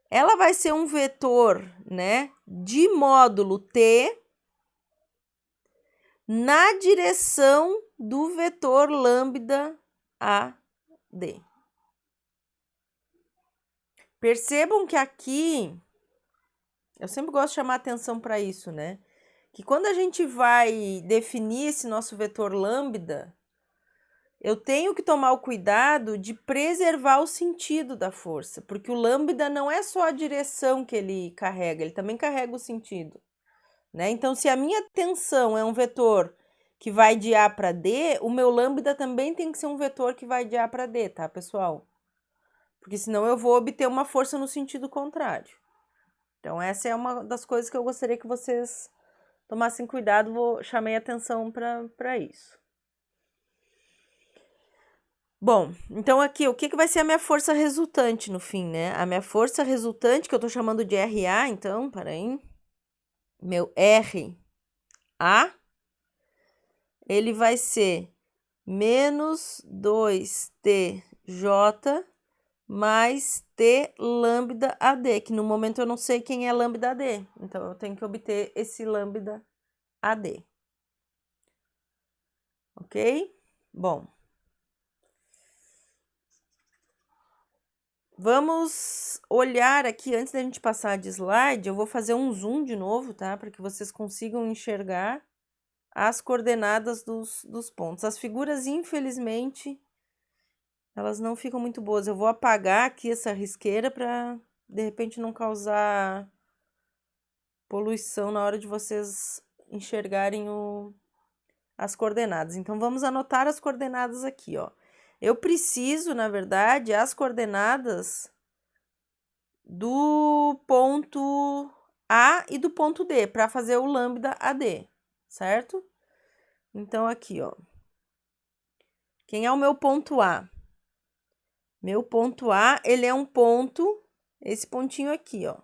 ela vai ser um vetor, né, de módulo T na direção do vetor lambda AD. Percebam que aqui, eu sempre gosto de chamar atenção para isso, né? Que quando a gente vai definir esse nosso vetor lambda, eu tenho que tomar o cuidado de preservar o sentido da força, porque o lambda não é só a direção que ele carrega, ele também carrega o sentido, né? Então, se a minha tensão é um vetor que vai de A para D, o meu lambda também tem que ser um vetor que vai de A para D, tá, pessoal? Porque senão eu vou obter uma força no sentido contrário. Então, essa é uma das coisas que eu gostaria que vocês tomassem cuidado, chamei atenção para isso. Bom, então aqui, o que vai ser a minha força resultante no fim, né? A minha força resultante, que eu tô chamando de RA, então, peraí. Meu RA, ele vai ser menos 2TJ mais T lambda AD, que no momento eu não sei quem é lambda AD. Então, eu tenho que obter esse lambda AD. Ok? Bom. Vamos olhar aqui, antes da gente passar de slide, eu vou fazer um zoom de novo, tá? Para que vocês consigam enxergar as coordenadas dos pontos. As figuras, infelizmente, elas não ficam muito boas. Eu vou apagar aqui essa risqueira para, de repente, não causar poluição na hora de vocês enxergarem as coordenadas. Então, vamos anotar as coordenadas aqui, ó. Eu preciso, na verdade, as coordenadas do ponto A e do ponto D para fazer o lambda AD, certo? Então, aqui, ó. Quem é o meu ponto A? Meu ponto A, ele é um ponto, esse pontinho aqui, ó.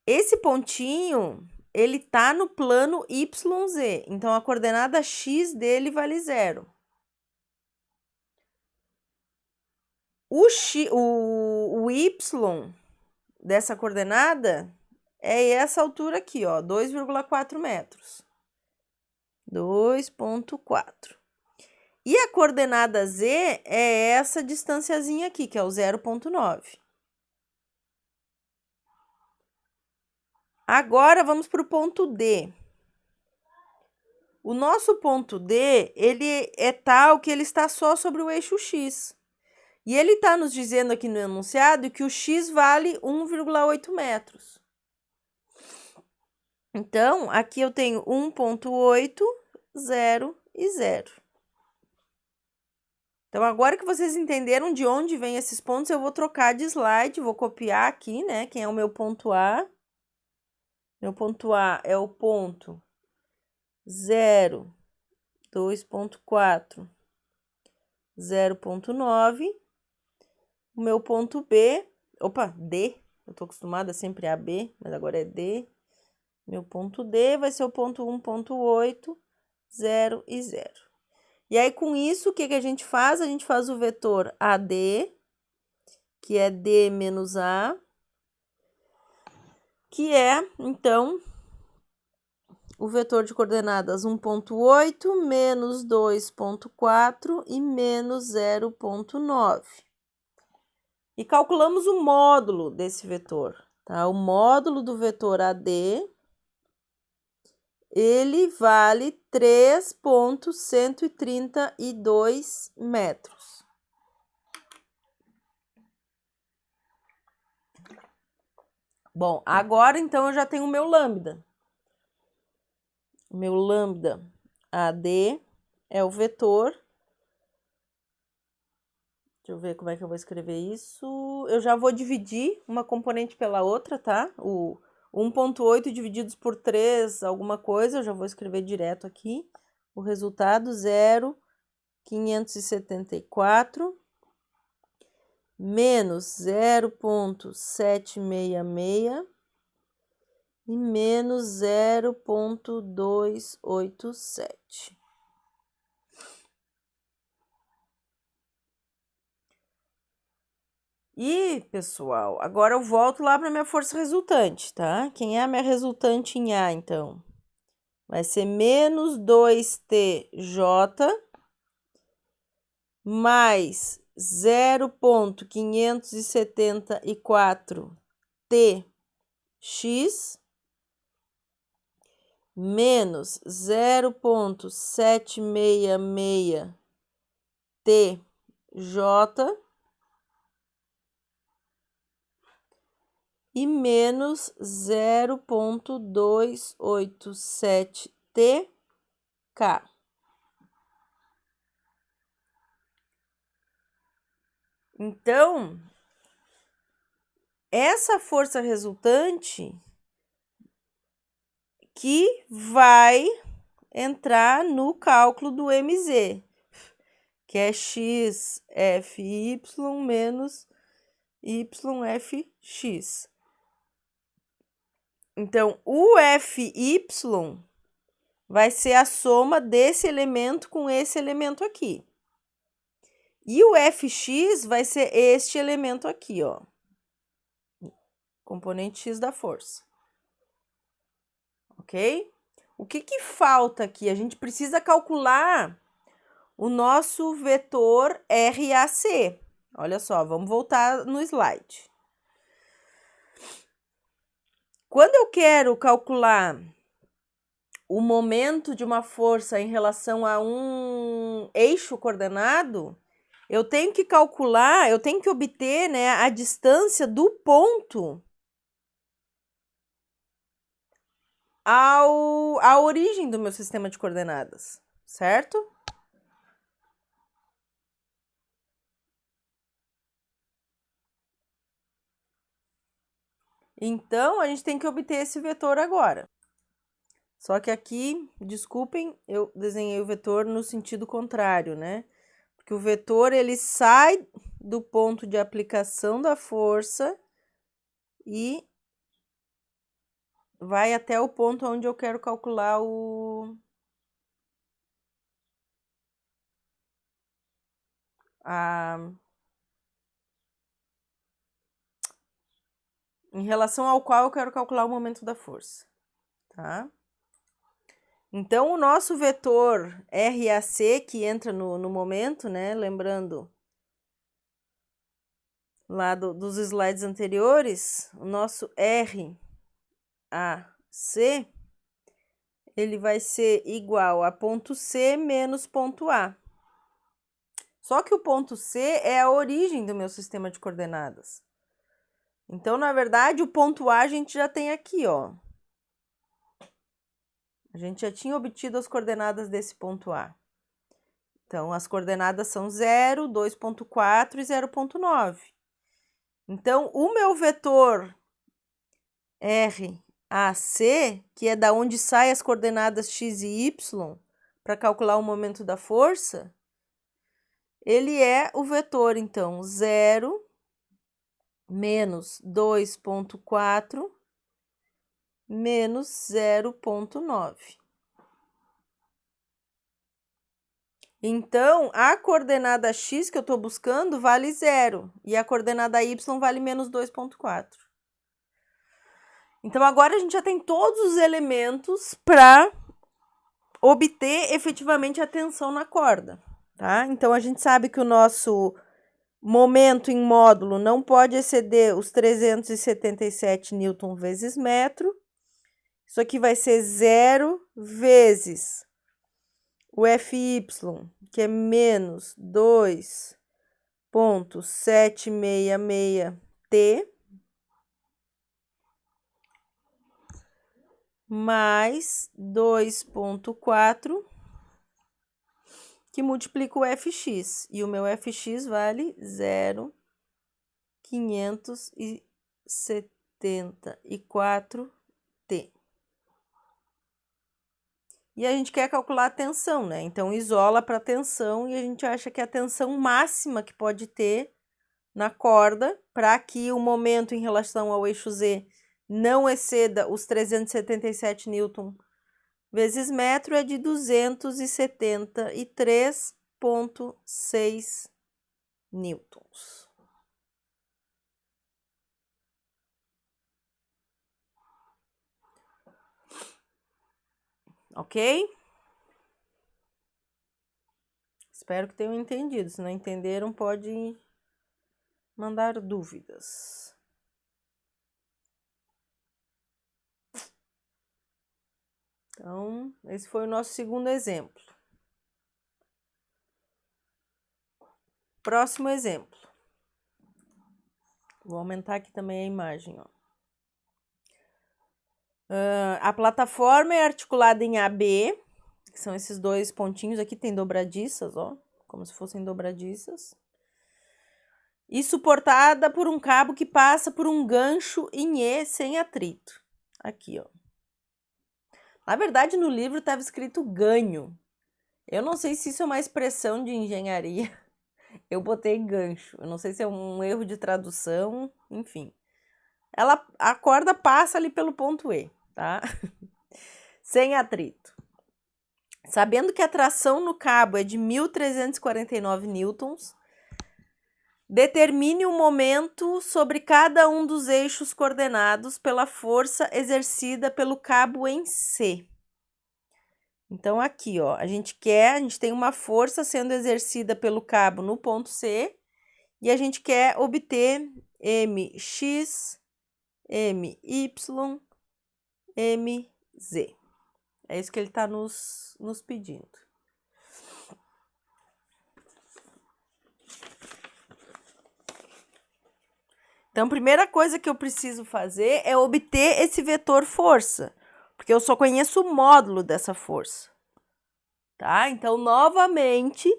Esse pontinho, ele tá no plano YZ, então a coordenada X dele vale 0. O Y dessa coordenada é essa altura aqui, ó, 2,4 metros. 2,4. E a coordenada Z é essa distanciazinha aqui, que é o 0,9. Agora, vamos para o ponto D. O nosso ponto D, ele é tal que ele está só sobre o eixo X. E ele está nos dizendo aqui no enunciado que o X vale 1,8 metros. Então, aqui eu tenho 1,8, 0 e 0. Então, agora que vocês entenderam de onde vem esses pontos, eu vou trocar de slide, vou copiar aqui, né? Quem é o meu ponto A? Meu ponto A é o ponto 0, 2,4, 0,9. O meu ponto B, D, eu tô acostumada sempre a B, mas agora é D. Meu ponto D vai ser o ponto 1,8, 0 e 0. E aí, com isso, o que a gente faz? A gente faz o vetor AD, que é D menos A, que é, então, o vetor de coordenadas 1,8, menos 2,4 e menos 0,9. E calculamos o módulo desse vetor, tá? O módulo do vetor AD, ele vale 3,132 metros. Bom, agora então eu já tenho o meu lambda. O meu lambda AD é o vetor. Deixa eu ver como é que eu vou escrever isso. Eu já vou dividir uma componente pela outra, tá? O 1,8 divididos por 3, alguma coisa, eu já vou escrever direto aqui. O resultado, 0,574 menos 0,766 e menos 0,287. E, pessoal, agora eu volto lá para minha força resultante, tá? Quem é a minha resultante em A, então? Vai ser menos 2TJ mais 0,574TX menos 0,766TJ e menos 0,287TK. Então, essa força resultante que vai entrar no cálculo do MZ, que é XFY menos YFX. Então, o FY vai ser a soma desse elemento com esse elemento aqui. E o Fx vai ser este elemento aqui, ó. Componente X da força. Ok? O que falta aqui? A gente precisa calcular o nosso vetor RAC. Olha só, vamos voltar no slide. Quando eu quero calcular o momento de uma força em relação a um eixo coordenado, eu tenho que calcular, eu tenho que obter, né, a distância do ponto à origem do meu sistema de coordenadas, certo? Então, a gente tem que obter esse vetor agora. Só que aqui, desculpem, eu desenhei o vetor no sentido contrário, né? Porque o vetor, ele sai do ponto de aplicação da força e vai até o ponto onde eu quero calcular em relação ao qual eu quero calcular o momento da força, tá? Então, o nosso vetor RAC, que entra no momento, né? Lembrando lá dos slides anteriores, o nosso RAC, ele vai ser igual a ponto C menos ponto A. Só que o ponto C é a origem do meu sistema de coordenadas. Então, na verdade, o ponto A a gente já tem aqui, ó. A gente já tinha obtido as coordenadas desse ponto A. Então, as coordenadas são 0, 2,4 e 0,9. Então, o meu vetor RAC, que é da onde saem as coordenadas x e y, para calcular o momento da força, ele é o vetor, então, 0 menos 2,4 menos 0,9. Então, a coordenada x que eu estou buscando vale 0 e a coordenada y vale menos 2,4. Então, agora a gente já tem todos os elementos para obter efetivamente a tensão na corda, tá? Então, a gente sabe que o nosso momento em módulo não pode exceder os 377 newton vezes metro. Isso aqui vai ser 0 vezes o FY, que é menos 2,766T, mais 2,4, que multiplica o Fx. E o meu Fx vale 0,574 T. E a gente quer calcular a tensão, né? Então, isola para a tensão e a gente acha que a tensão máxima que pode ter na corda, para que o momento em relação ao eixo Z não exceda os 377 newton vezes metro, é de 273,6 newtons. Ok? Espero que tenham entendido. Se não entenderam, pode mandar dúvidas. Então, esse foi o nosso segundo exemplo. Próximo exemplo. Vou aumentar aqui também a imagem, ó. A plataforma é articulada em AB, que são esses dois pontinhos aqui, tem dobradiças, ó, como se fossem dobradiças. E suportada por um cabo que passa por um gancho em E sem atrito. Aqui, ó. Na verdade, no livro estava escrito ganho. Eu não sei se isso é uma expressão de engenharia. Eu botei gancho. Eu não sei se é um erro de tradução, enfim. A corda passa ali pelo ponto E, tá? Sem atrito. Sabendo que a tração no cabo é de 1.349 newtons, determine o momento sobre cada um dos eixos coordenados pela força exercida pelo cabo em C. Então, aqui, ó, a gente tem uma força sendo exercida pelo cabo no ponto C e a gente quer obter Mx, My, Mz. É isso que ele está nos pedindo. Então, a primeira coisa que eu preciso fazer é obter esse vetor força, porque eu só conheço o módulo dessa força, tá? Então, novamente,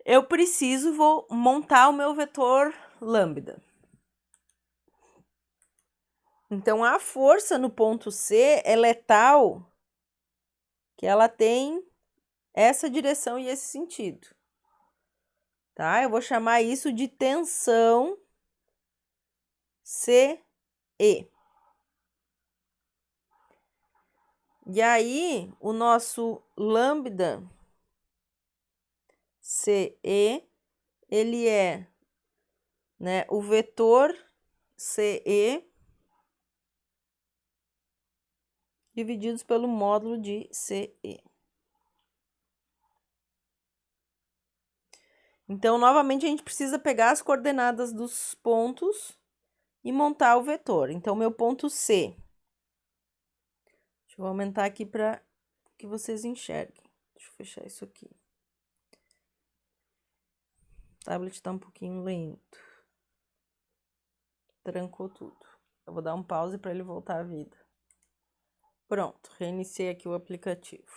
eu vou montar o meu vetor lambda. Então, a força no ponto C, ela é tal que ela tem essa direção e esse sentido, tá? Eu vou chamar isso de tensão CE. E aí, o nosso lambda CE, ele é, né, o vetor CE divididos pelo módulo de CE. Então, novamente, a gente precisa pegar as coordenadas dos pontos e montar o vetor. Então, meu ponto C. Deixa eu aumentar aqui para que vocês enxerguem. Deixa eu fechar isso aqui. O tablet está um pouquinho lento. Trancou tudo. Eu vou dar um pause para ele voltar à vida. Pronto, reiniciei aqui o aplicativo,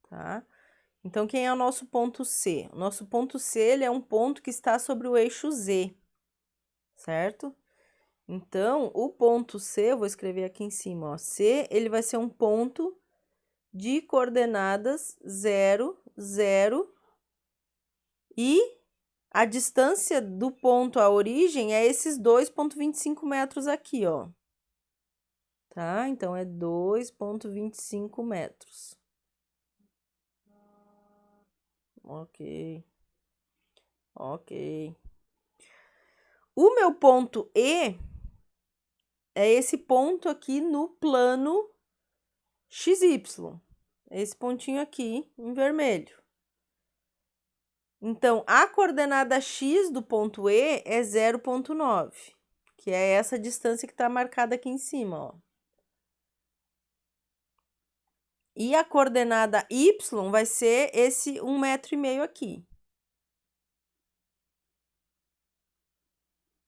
tá? Então, quem é o nosso ponto C? O nosso ponto C, ele é um ponto que está sobre o eixo Z, certo? Então, o ponto C, eu vou escrever aqui em cima, ó, C, ele vai ser um ponto de coordenadas 0, 0, e a distância do ponto à origem é esses 2,25 metros aqui, ó. Tá? Então, é 2,25 metros. Ok. Ok. O meu ponto E é esse ponto aqui no plano XY. Esse pontinho aqui em vermelho. Então, a coordenada X do ponto E é 0,9, que é essa distância que está marcada aqui em cima, ó. E a coordenada Y vai ser esse 1,5 metro aqui.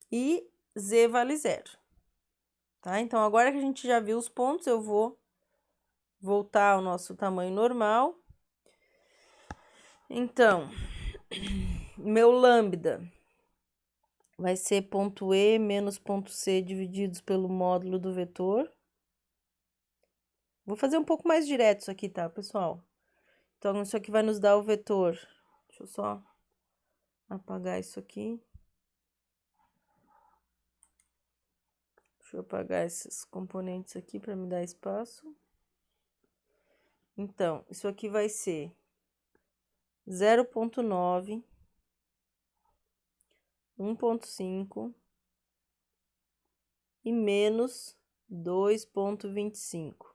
E Z vale 0. Tá? Então, agora que a gente já viu os pontos, eu vou voltar ao nosso tamanho normal. Então, meu lambda vai ser ponto E menos ponto C divididos pelo módulo do vetor. Vou fazer um pouco mais direto isso aqui, tá, pessoal? Então, isso aqui vai nos dar o vetor. Deixa eu só apagar isso aqui. Deixa eu apagar esses componentes aqui para me dar espaço. Então, isso aqui vai ser 0,9, 1,5 e menos 2,25.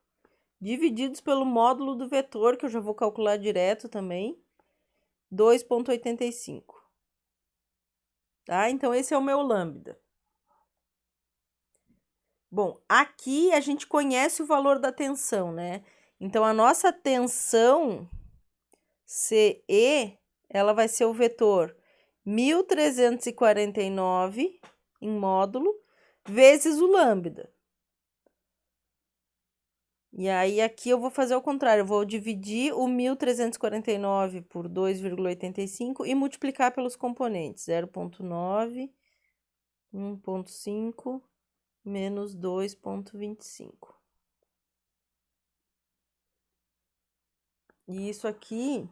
Divididos pelo módulo do vetor, que eu já vou calcular direto também, 2,85. Tá? Então, esse é o meu lambda. Bom, aqui a gente conhece o valor da tensão, né? Então, a nossa tensão CE, ela vai ser o vetor 1.349 em módulo, vezes o lambda. E aí, aqui eu vou fazer o contrário, eu vou dividir o 1.349 por 2,85 e multiplicar pelos componentes, 0,9, 1,5 menos 2,25. E isso aqui,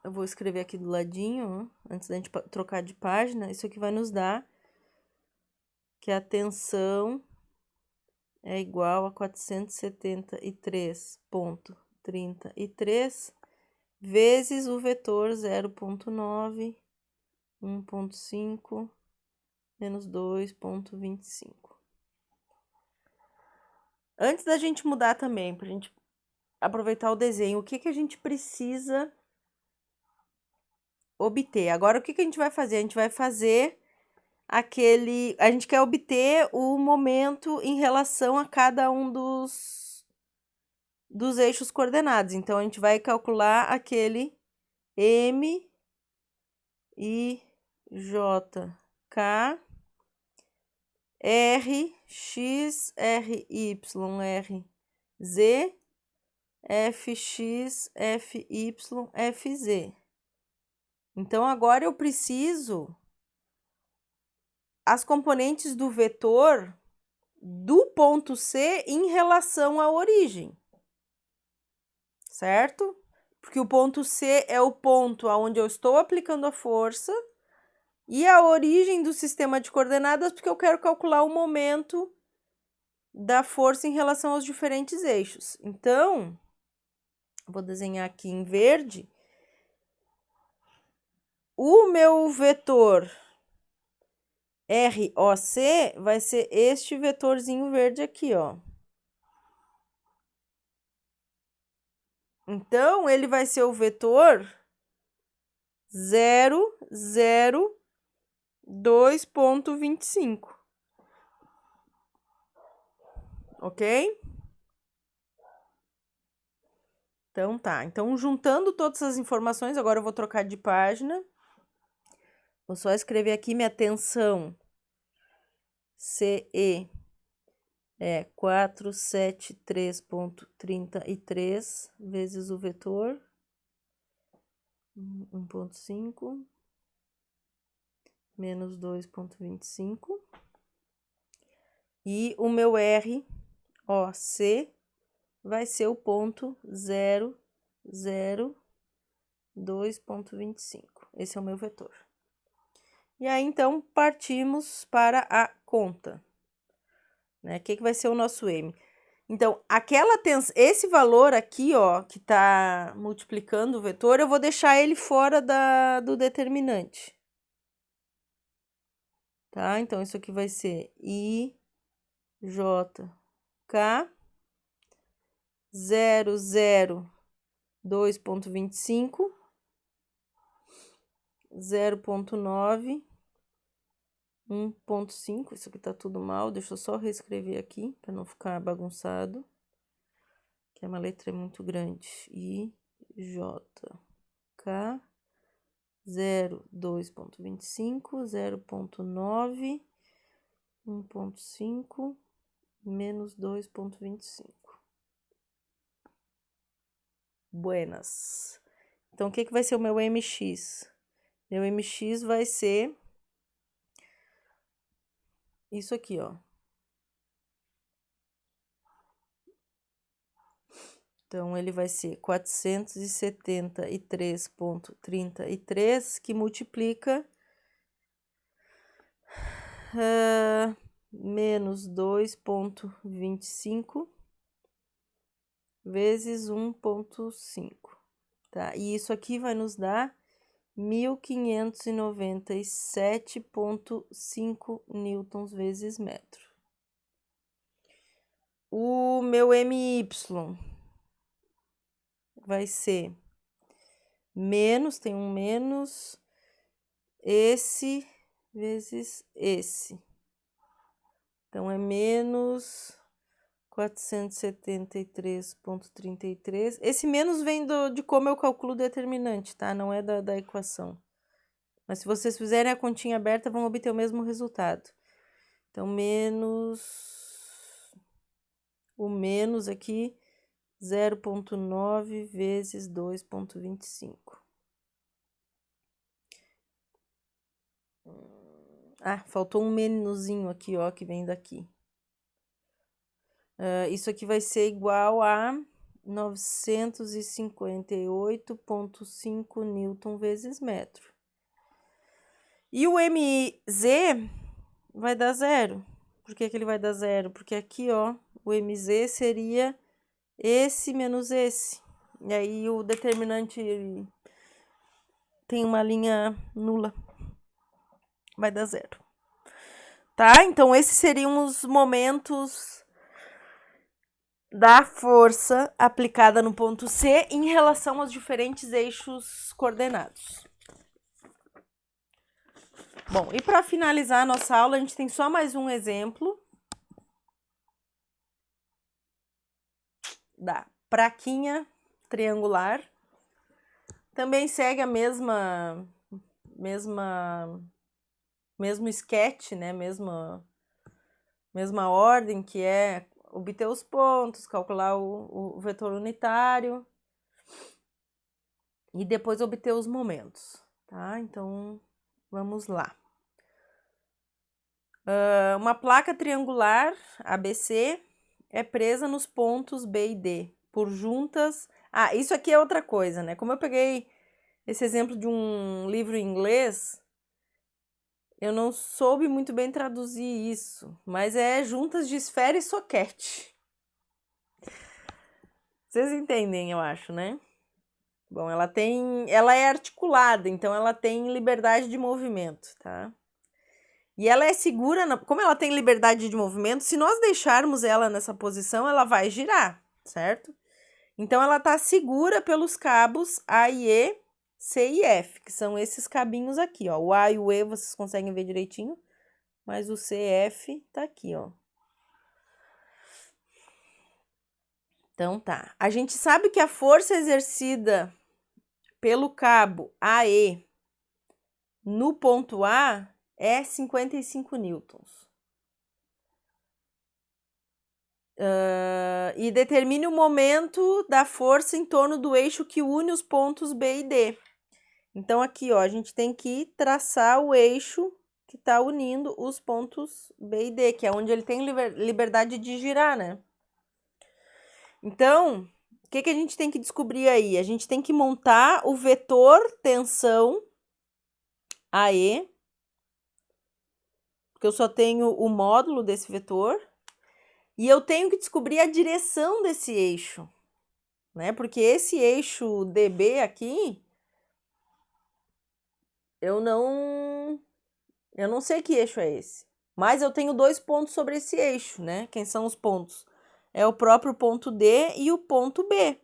eu vou escrever aqui do ladinho, ó, antes da gente trocar de página, isso aqui vai nos dar que a tensão é igual a 473,33 vezes o vetor 0,9, 1,5 menos 2,25. Antes da gente mudar também, para a gente aproveitar o desenho, o que que a gente precisa obter? Agora, o que que a gente vai fazer? A gente vai fazer a gente quer obter o momento em relação a cada um dos eixos coordenados. Então, a gente vai calcular aquele M I J K R X R Y R Z F X F Y F Z. Então, agora eu preciso as componentes do vetor do ponto C em relação à origem, certo? Porque o ponto C é o ponto onde eu estou aplicando a força e a origem do sistema de coordenadas, porque eu quero calcular o momento da força em relação aos diferentes eixos. Então, vou desenhar aqui em verde. O meu vetor ROC vai ser este vetorzinho verde aqui, ó. Então, ele vai ser o vetor 0, 0, 2,25. Ok? Então, tá. Então, juntando todas as informações, agora eu vou trocar de página. Vou só escrever aqui minha tensão CE é 473,33 vezes o vetor 1,5 menos 2,25. E o meu ROC vai ser o ponto 0, 0, 2,25. Esse é o meu vetor. E aí, então, partimos para a conta. Né? O que vai ser o nosso M? Então, esse valor aqui, ó, que tá multiplicando o vetor, eu vou deixar ele fora do determinante. Tá? Então, isso aqui vai ser I, J, K, 0, 0, 2,25, 0,9, 1,5, isso aqui tá tudo mal, deixa eu só reescrever aqui, para não ficar bagunçado, que é uma letra muito grande. I, J, K, 0, 2,25, 0,9, 1,5, menos 2,25. Buenas. Então, o que vai ser o meu MX? Meu MX vai ser isso aqui, ó. Então, ele vai ser 473,33, que multiplica menos 2,25 vezes 1,5, tá? E isso aqui vai nos dar 1.597,5 newtons vezes metro. O meu MY vai ser menos, tem um menos, esse vezes esse. Então, é menos 473,33. Esse menos vem de como eu calculo o determinante, tá? Não é da equação. Mas se vocês fizerem a continha aberta, vão obter o mesmo resultado. Então, o menos aqui, 0,9 vezes 2,25. Ah, faltou um menuzinho aqui, ó, que vem daqui. Isso aqui vai ser igual a 958,5 newton vezes metro. E o MZ vai dar zero. Por que ele vai dar zero? Porque aqui, ó, o MZ seria esse menos esse. E aí o determinante tem uma linha nula. Vai dar zero. Tá? Então, esses seriam os momentos da força aplicada no ponto C em relação aos diferentes eixos coordenados. Bom, e para finalizar a nossa aula, a gente tem só mais um exemplo da praquinha triangular. Também segue a mesmo sketch, né? Mesma ordem, que é obter os pontos, calcular o vetor unitário e depois obter os momentos, tá? Então, vamos lá. Uma placa triangular ABC é presa nos pontos B e D por juntas. Ah, isso aqui é outra coisa, né? Como eu peguei esse exemplo de um livro em inglês, eu não soube muito bem traduzir isso, mas é juntas de esfera e soquete. Vocês entendem, eu acho, né? Bom, ela é articulada, então ela tem liberdade de movimento, tá? E ela é segura, como ela tem liberdade de movimento, se nós deixarmos ela nessa posição, ela vai girar, certo? Então, ela tá segura pelos cabos A e E, C e F, que são esses cabinhos aqui, ó. O A e o E vocês conseguem ver direitinho, mas o C e F tá aqui, ó. Então, tá. A gente sabe que a força exercida pelo cabo AE no ponto A é 55 newtons. E determine o momento da força em torno do eixo que une os pontos B e D. Então, aqui, ó, a gente tem que traçar o eixo que está unindo os pontos B e D, que é onde ele tem liberdade de girar, né? Então, o que a gente tem que descobrir aí? A gente tem que montar o vetor tensão AE, porque eu só tenho o módulo desse vetor, e eu tenho que descobrir a direção desse eixo, né? Porque esse eixo DB aqui, eu não sei que eixo é esse, mas eu tenho dois pontos sobre esse eixo, né? Quem são os pontos? É o próprio ponto D e o ponto B.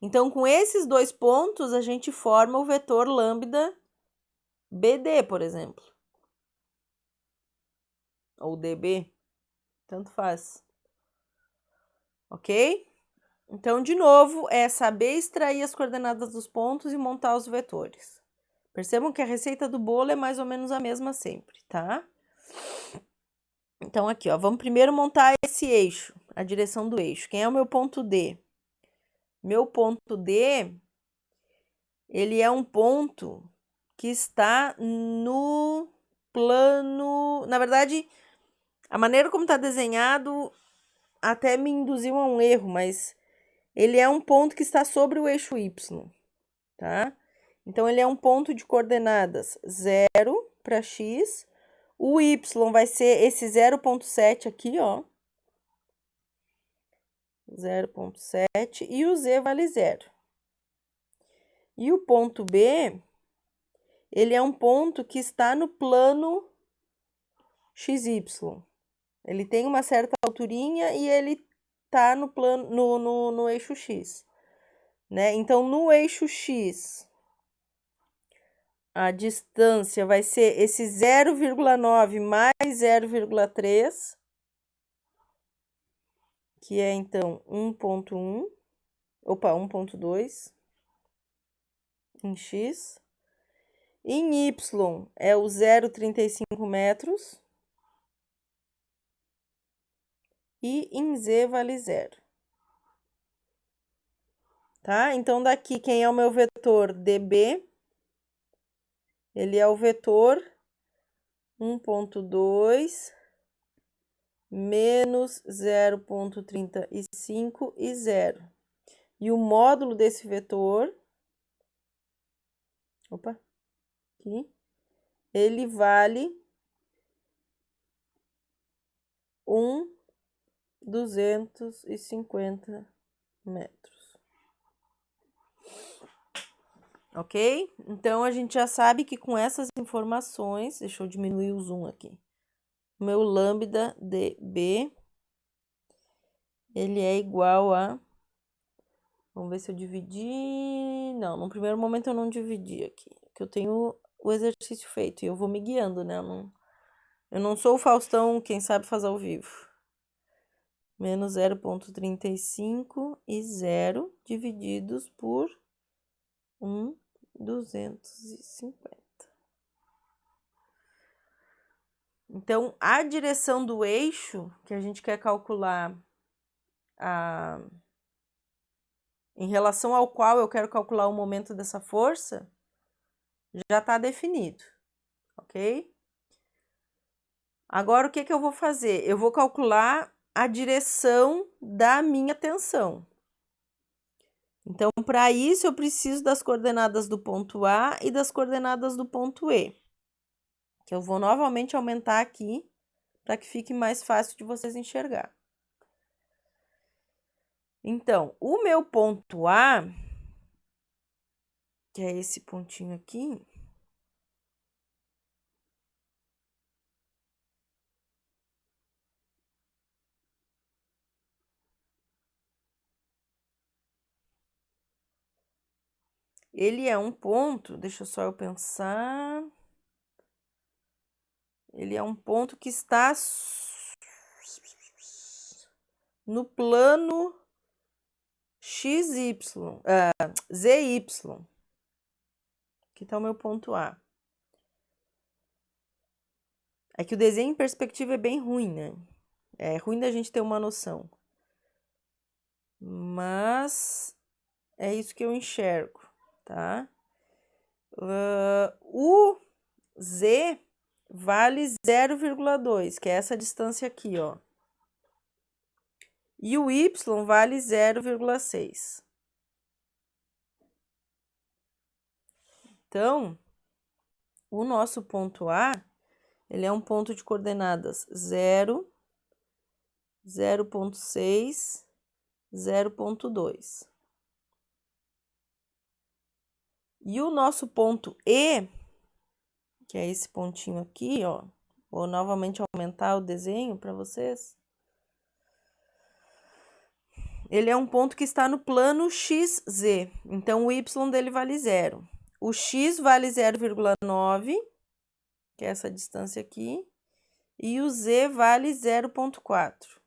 Então, com esses dois pontos, a gente forma o vetor lambda BD, por exemplo. Ou DB, tanto faz. Ok? Então, de novo, é saber extrair as coordenadas dos pontos e montar os vetores. Percebam que a receita do bolo é mais ou menos a mesma sempre, tá? Então, aqui, ó, vamos primeiro montar esse eixo, a direção do eixo. Quem é o meu ponto D? Meu ponto D, ele é um ponto que está no plano... Na verdade, a maneira como está desenhado até me induziu a um erro, mas ele é um ponto que está sobre o eixo Y, tá? Então, ele é um ponto de coordenadas 0 para x. O y vai ser esse 0,7 aqui, ó. 0,7 e o z vale 0. E o ponto B, ele é um ponto que está no plano XY. Ele tem uma certa alturinha e ele está no plano no eixo X, né? Então, no eixo X, a distância vai ser esse 0,9 mais 0,3, que é, então, 1,1, opa, 1,2 em X. Em Y, é o 0,35 metros. E em Z vale 0. Tá? Então, daqui, quem é o meu vetor DB? Ele é o vetor 1,2 menos 0,35 e 0. E o módulo desse vetor, opa, aqui, ele vale 1,250 metros. Ok? Então, a gente já sabe que com essas informações, deixa eu diminuir o zoom aqui. O meu lambda dB, ele é igual a... Vamos ver se eu dividi... Não, no primeiro momento eu não dividi aqui, que eu tenho o exercício feito e eu vou me guiando, né? Eu não sou o Faustão, quem sabe faz ao vivo. Menos 0,35 e 0 divididos por 1,250. Então, a direção do eixo que a gente quer calcular, em relação ao qual eu quero calcular o momento dessa força, já está definido, ok? Agora, o que eu vou fazer? Eu vou calcular a direção da minha tensão. Então, para isso, eu preciso das coordenadas do ponto A e das coordenadas do ponto E, que eu vou novamente aumentar aqui, para que fique mais fácil de vocês enxergar. Então, o meu ponto A, que é esse pontinho aqui, ele é um ponto, deixa só eu pensar, ele é um ponto que está no plano XY, ZY. Aqui está o meu ponto A. É que o desenho em perspectiva é bem ruim, né? É ruim da gente ter uma noção. Mas é isso que eu enxergo, tá? O Z vale 0,2, que é essa distância aqui, ó. E o Y vale 0,6. Então, o nosso ponto A, ele é um ponto de coordenadas 0, 0,6, 0,2. E o nosso ponto E, que é esse pontinho aqui, ó, vou novamente aumentar o desenho para vocês. Ele é um ponto que está no plano XZ, então o Y dele vale 0. O X vale 0,9, que é essa distância aqui, e o Z vale 0,4.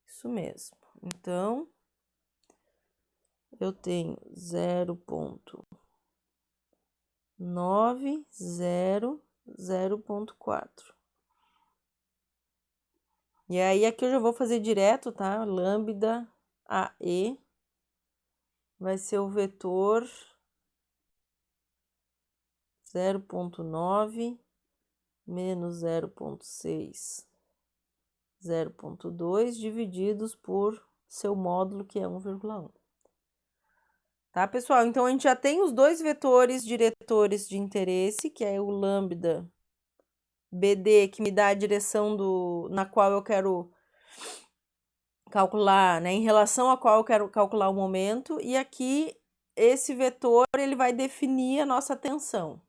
Isso mesmo. Então, eu tenho 0,90, 0,4. E aí, aqui eu já vou fazer direto, tá? Lambda AE vai ser o vetor 0,9 menos 0,6, 0,2 divididos por seu módulo, que é 1,1. Tá, pessoal? Então, a gente já tem os dois vetores diretores de interesse, que é o lambda BD, que me dá a direção na qual eu quero calcular, né, em relação a qual eu quero calcular o momento, e aqui esse vetor ele vai definir a nossa tensão.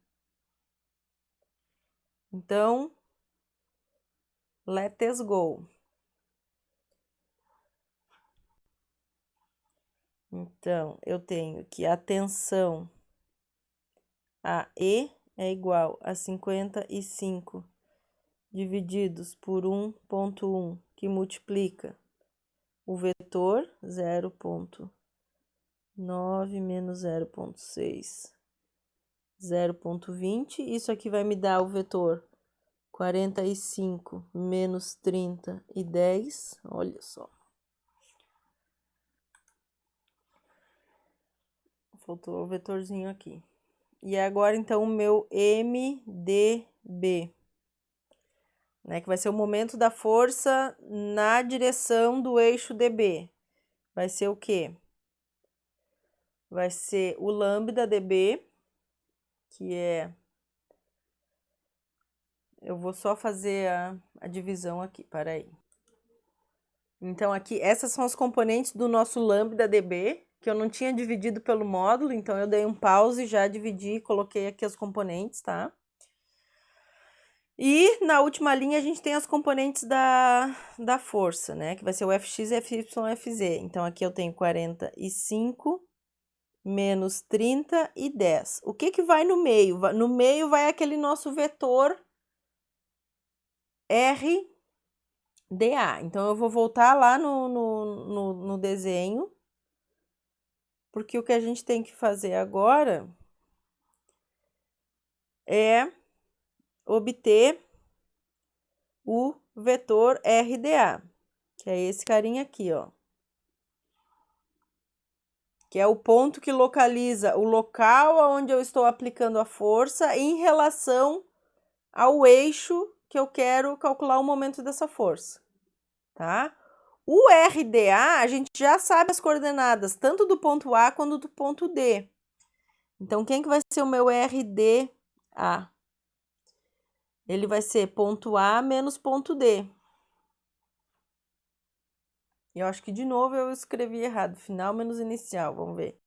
Então, let's go. Então, eu tenho que a tensão AE é igual a 55 divididos por 1,1, que multiplica o vetor 0,9 menos 0,6, 0,20. Isso aqui vai me dar o vetor 45 menos 30 e 10. Olha só. Faltou o vetorzinho aqui. E agora, então, o meu MDB, né, que vai ser o momento da força na direção do eixo DB. Vai ser o quê? Vai ser o lambda DB, que é... Eu vou só fazer a divisão aqui, para aí. Então, aqui, essas são as componentes do nosso lambda DB, que eu não tinha dividido pelo módulo, então eu dei um pause, já dividi e coloquei aqui as componentes, tá? E na última linha a gente tem as componentes da força, né? Que vai ser o Fx, Fy, Fz. Então, aqui eu tenho 45 menos 30 e 10. O que que vai no meio? No meio vai aquele nosso vetor RDA. Então, eu vou voltar lá no desenho, porque o que a gente tem que fazer agora é obter o vetor RDA, que é esse carinha aqui, ó. Que é o ponto que localiza o local onde eu estou aplicando a força em relação ao eixo que eu quero calcular o momento dessa força, tá? O RDA, a gente já sabe as coordenadas, tanto do ponto A quanto do ponto D. Então, quem que vai ser o meu RDA? Ele vai ser ponto A menos ponto D. Eu acho que, de novo, eu escrevi errado. Final menos inicial, vamos ver.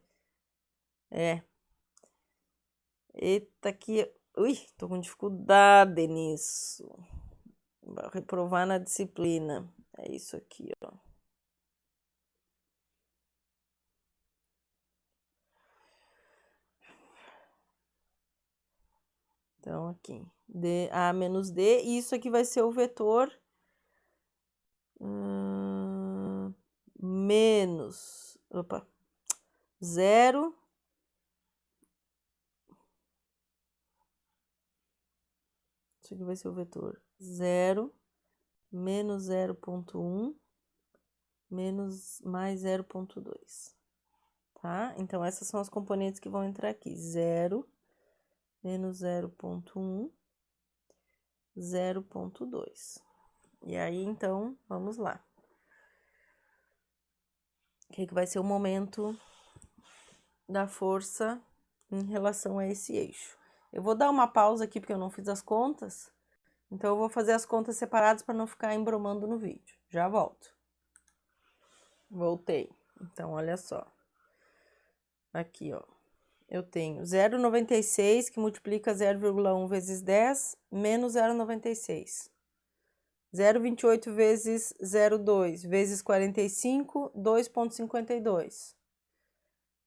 Eita, que... Ui, tô com dificuldade nisso. Vou reprovar na disciplina. É isso aqui, ó. Então, aqui. A menos D. E isso aqui vai ser o vetor... menos... Opa. 0... Isso aqui vai ser o vetor 0 menos 0,1 menos mais 0,2. Tá? Então, essas são as componentes que vão entrar aqui. 0 menos 0,1, 0,2. E aí, então, vamos lá. O que vai ser o momento da força em relação a esse eixo? Eu vou dar uma pausa aqui, porque eu não fiz as contas. Então, eu vou fazer as contas separadas para não ficar embromando no vídeo. Já volto. Voltei. Então, olha só. Aqui, ó. Eu tenho 0,96, que multiplica 0,1 vezes 10, menos 0,96. 0,28 vezes 0,2 vezes 45, 2,52.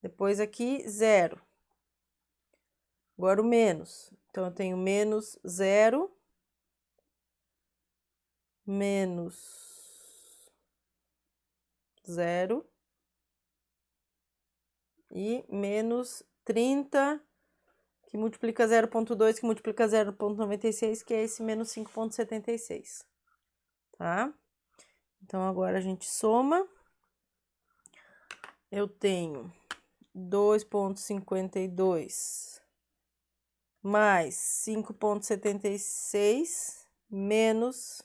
Depois aqui, 0. Agora o menos. Então, eu tenho menos 0, menos 0 e menos 30, que multiplica 0,2, que multiplica 0,96, que é esse menos 5,76. Tá? Então, agora a gente soma. Eu tenho 2,52 mais 5,76 menos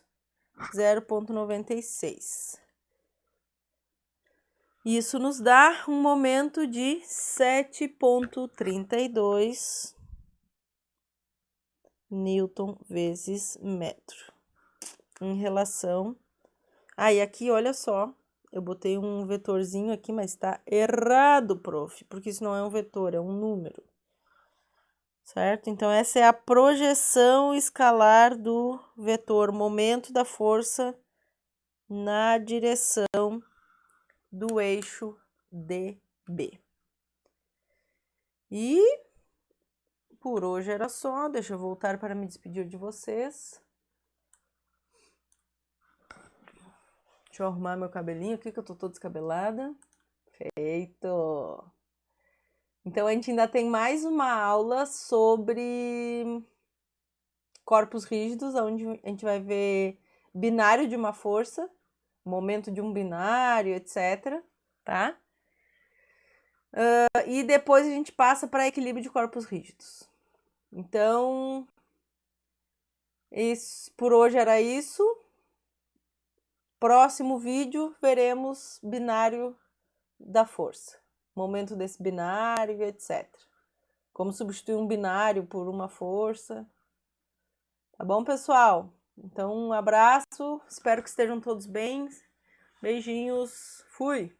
0,96. Isso nos dá um momento de 7,32 Newton vezes metro. Em relação... e aqui, olha só, eu botei um vetorzinho aqui, mas tá errado, prof. Porque isso não é um vetor, é um número. Certo? Então, essa é a projeção escalar do vetor momento da força na direção do eixo DB. E por hoje era só. Deixa eu voltar para me despedir de vocês. Deixa eu arrumar meu cabelinho aqui, que eu tô toda descabelada. Feito! Então, a gente ainda tem mais uma aula sobre corpos rígidos, onde a gente vai ver binário de uma força, momento de um binário, etc. Tá? E depois a gente passa para equilíbrio de corpos rígidos. Então, por hoje era isso. Próximo vídeo veremos binário da força, momento desse binário, etc. Como substituir um binário por uma força. Tá bom, pessoal? Então, um abraço, espero que estejam todos bem. Beijinhos, fui!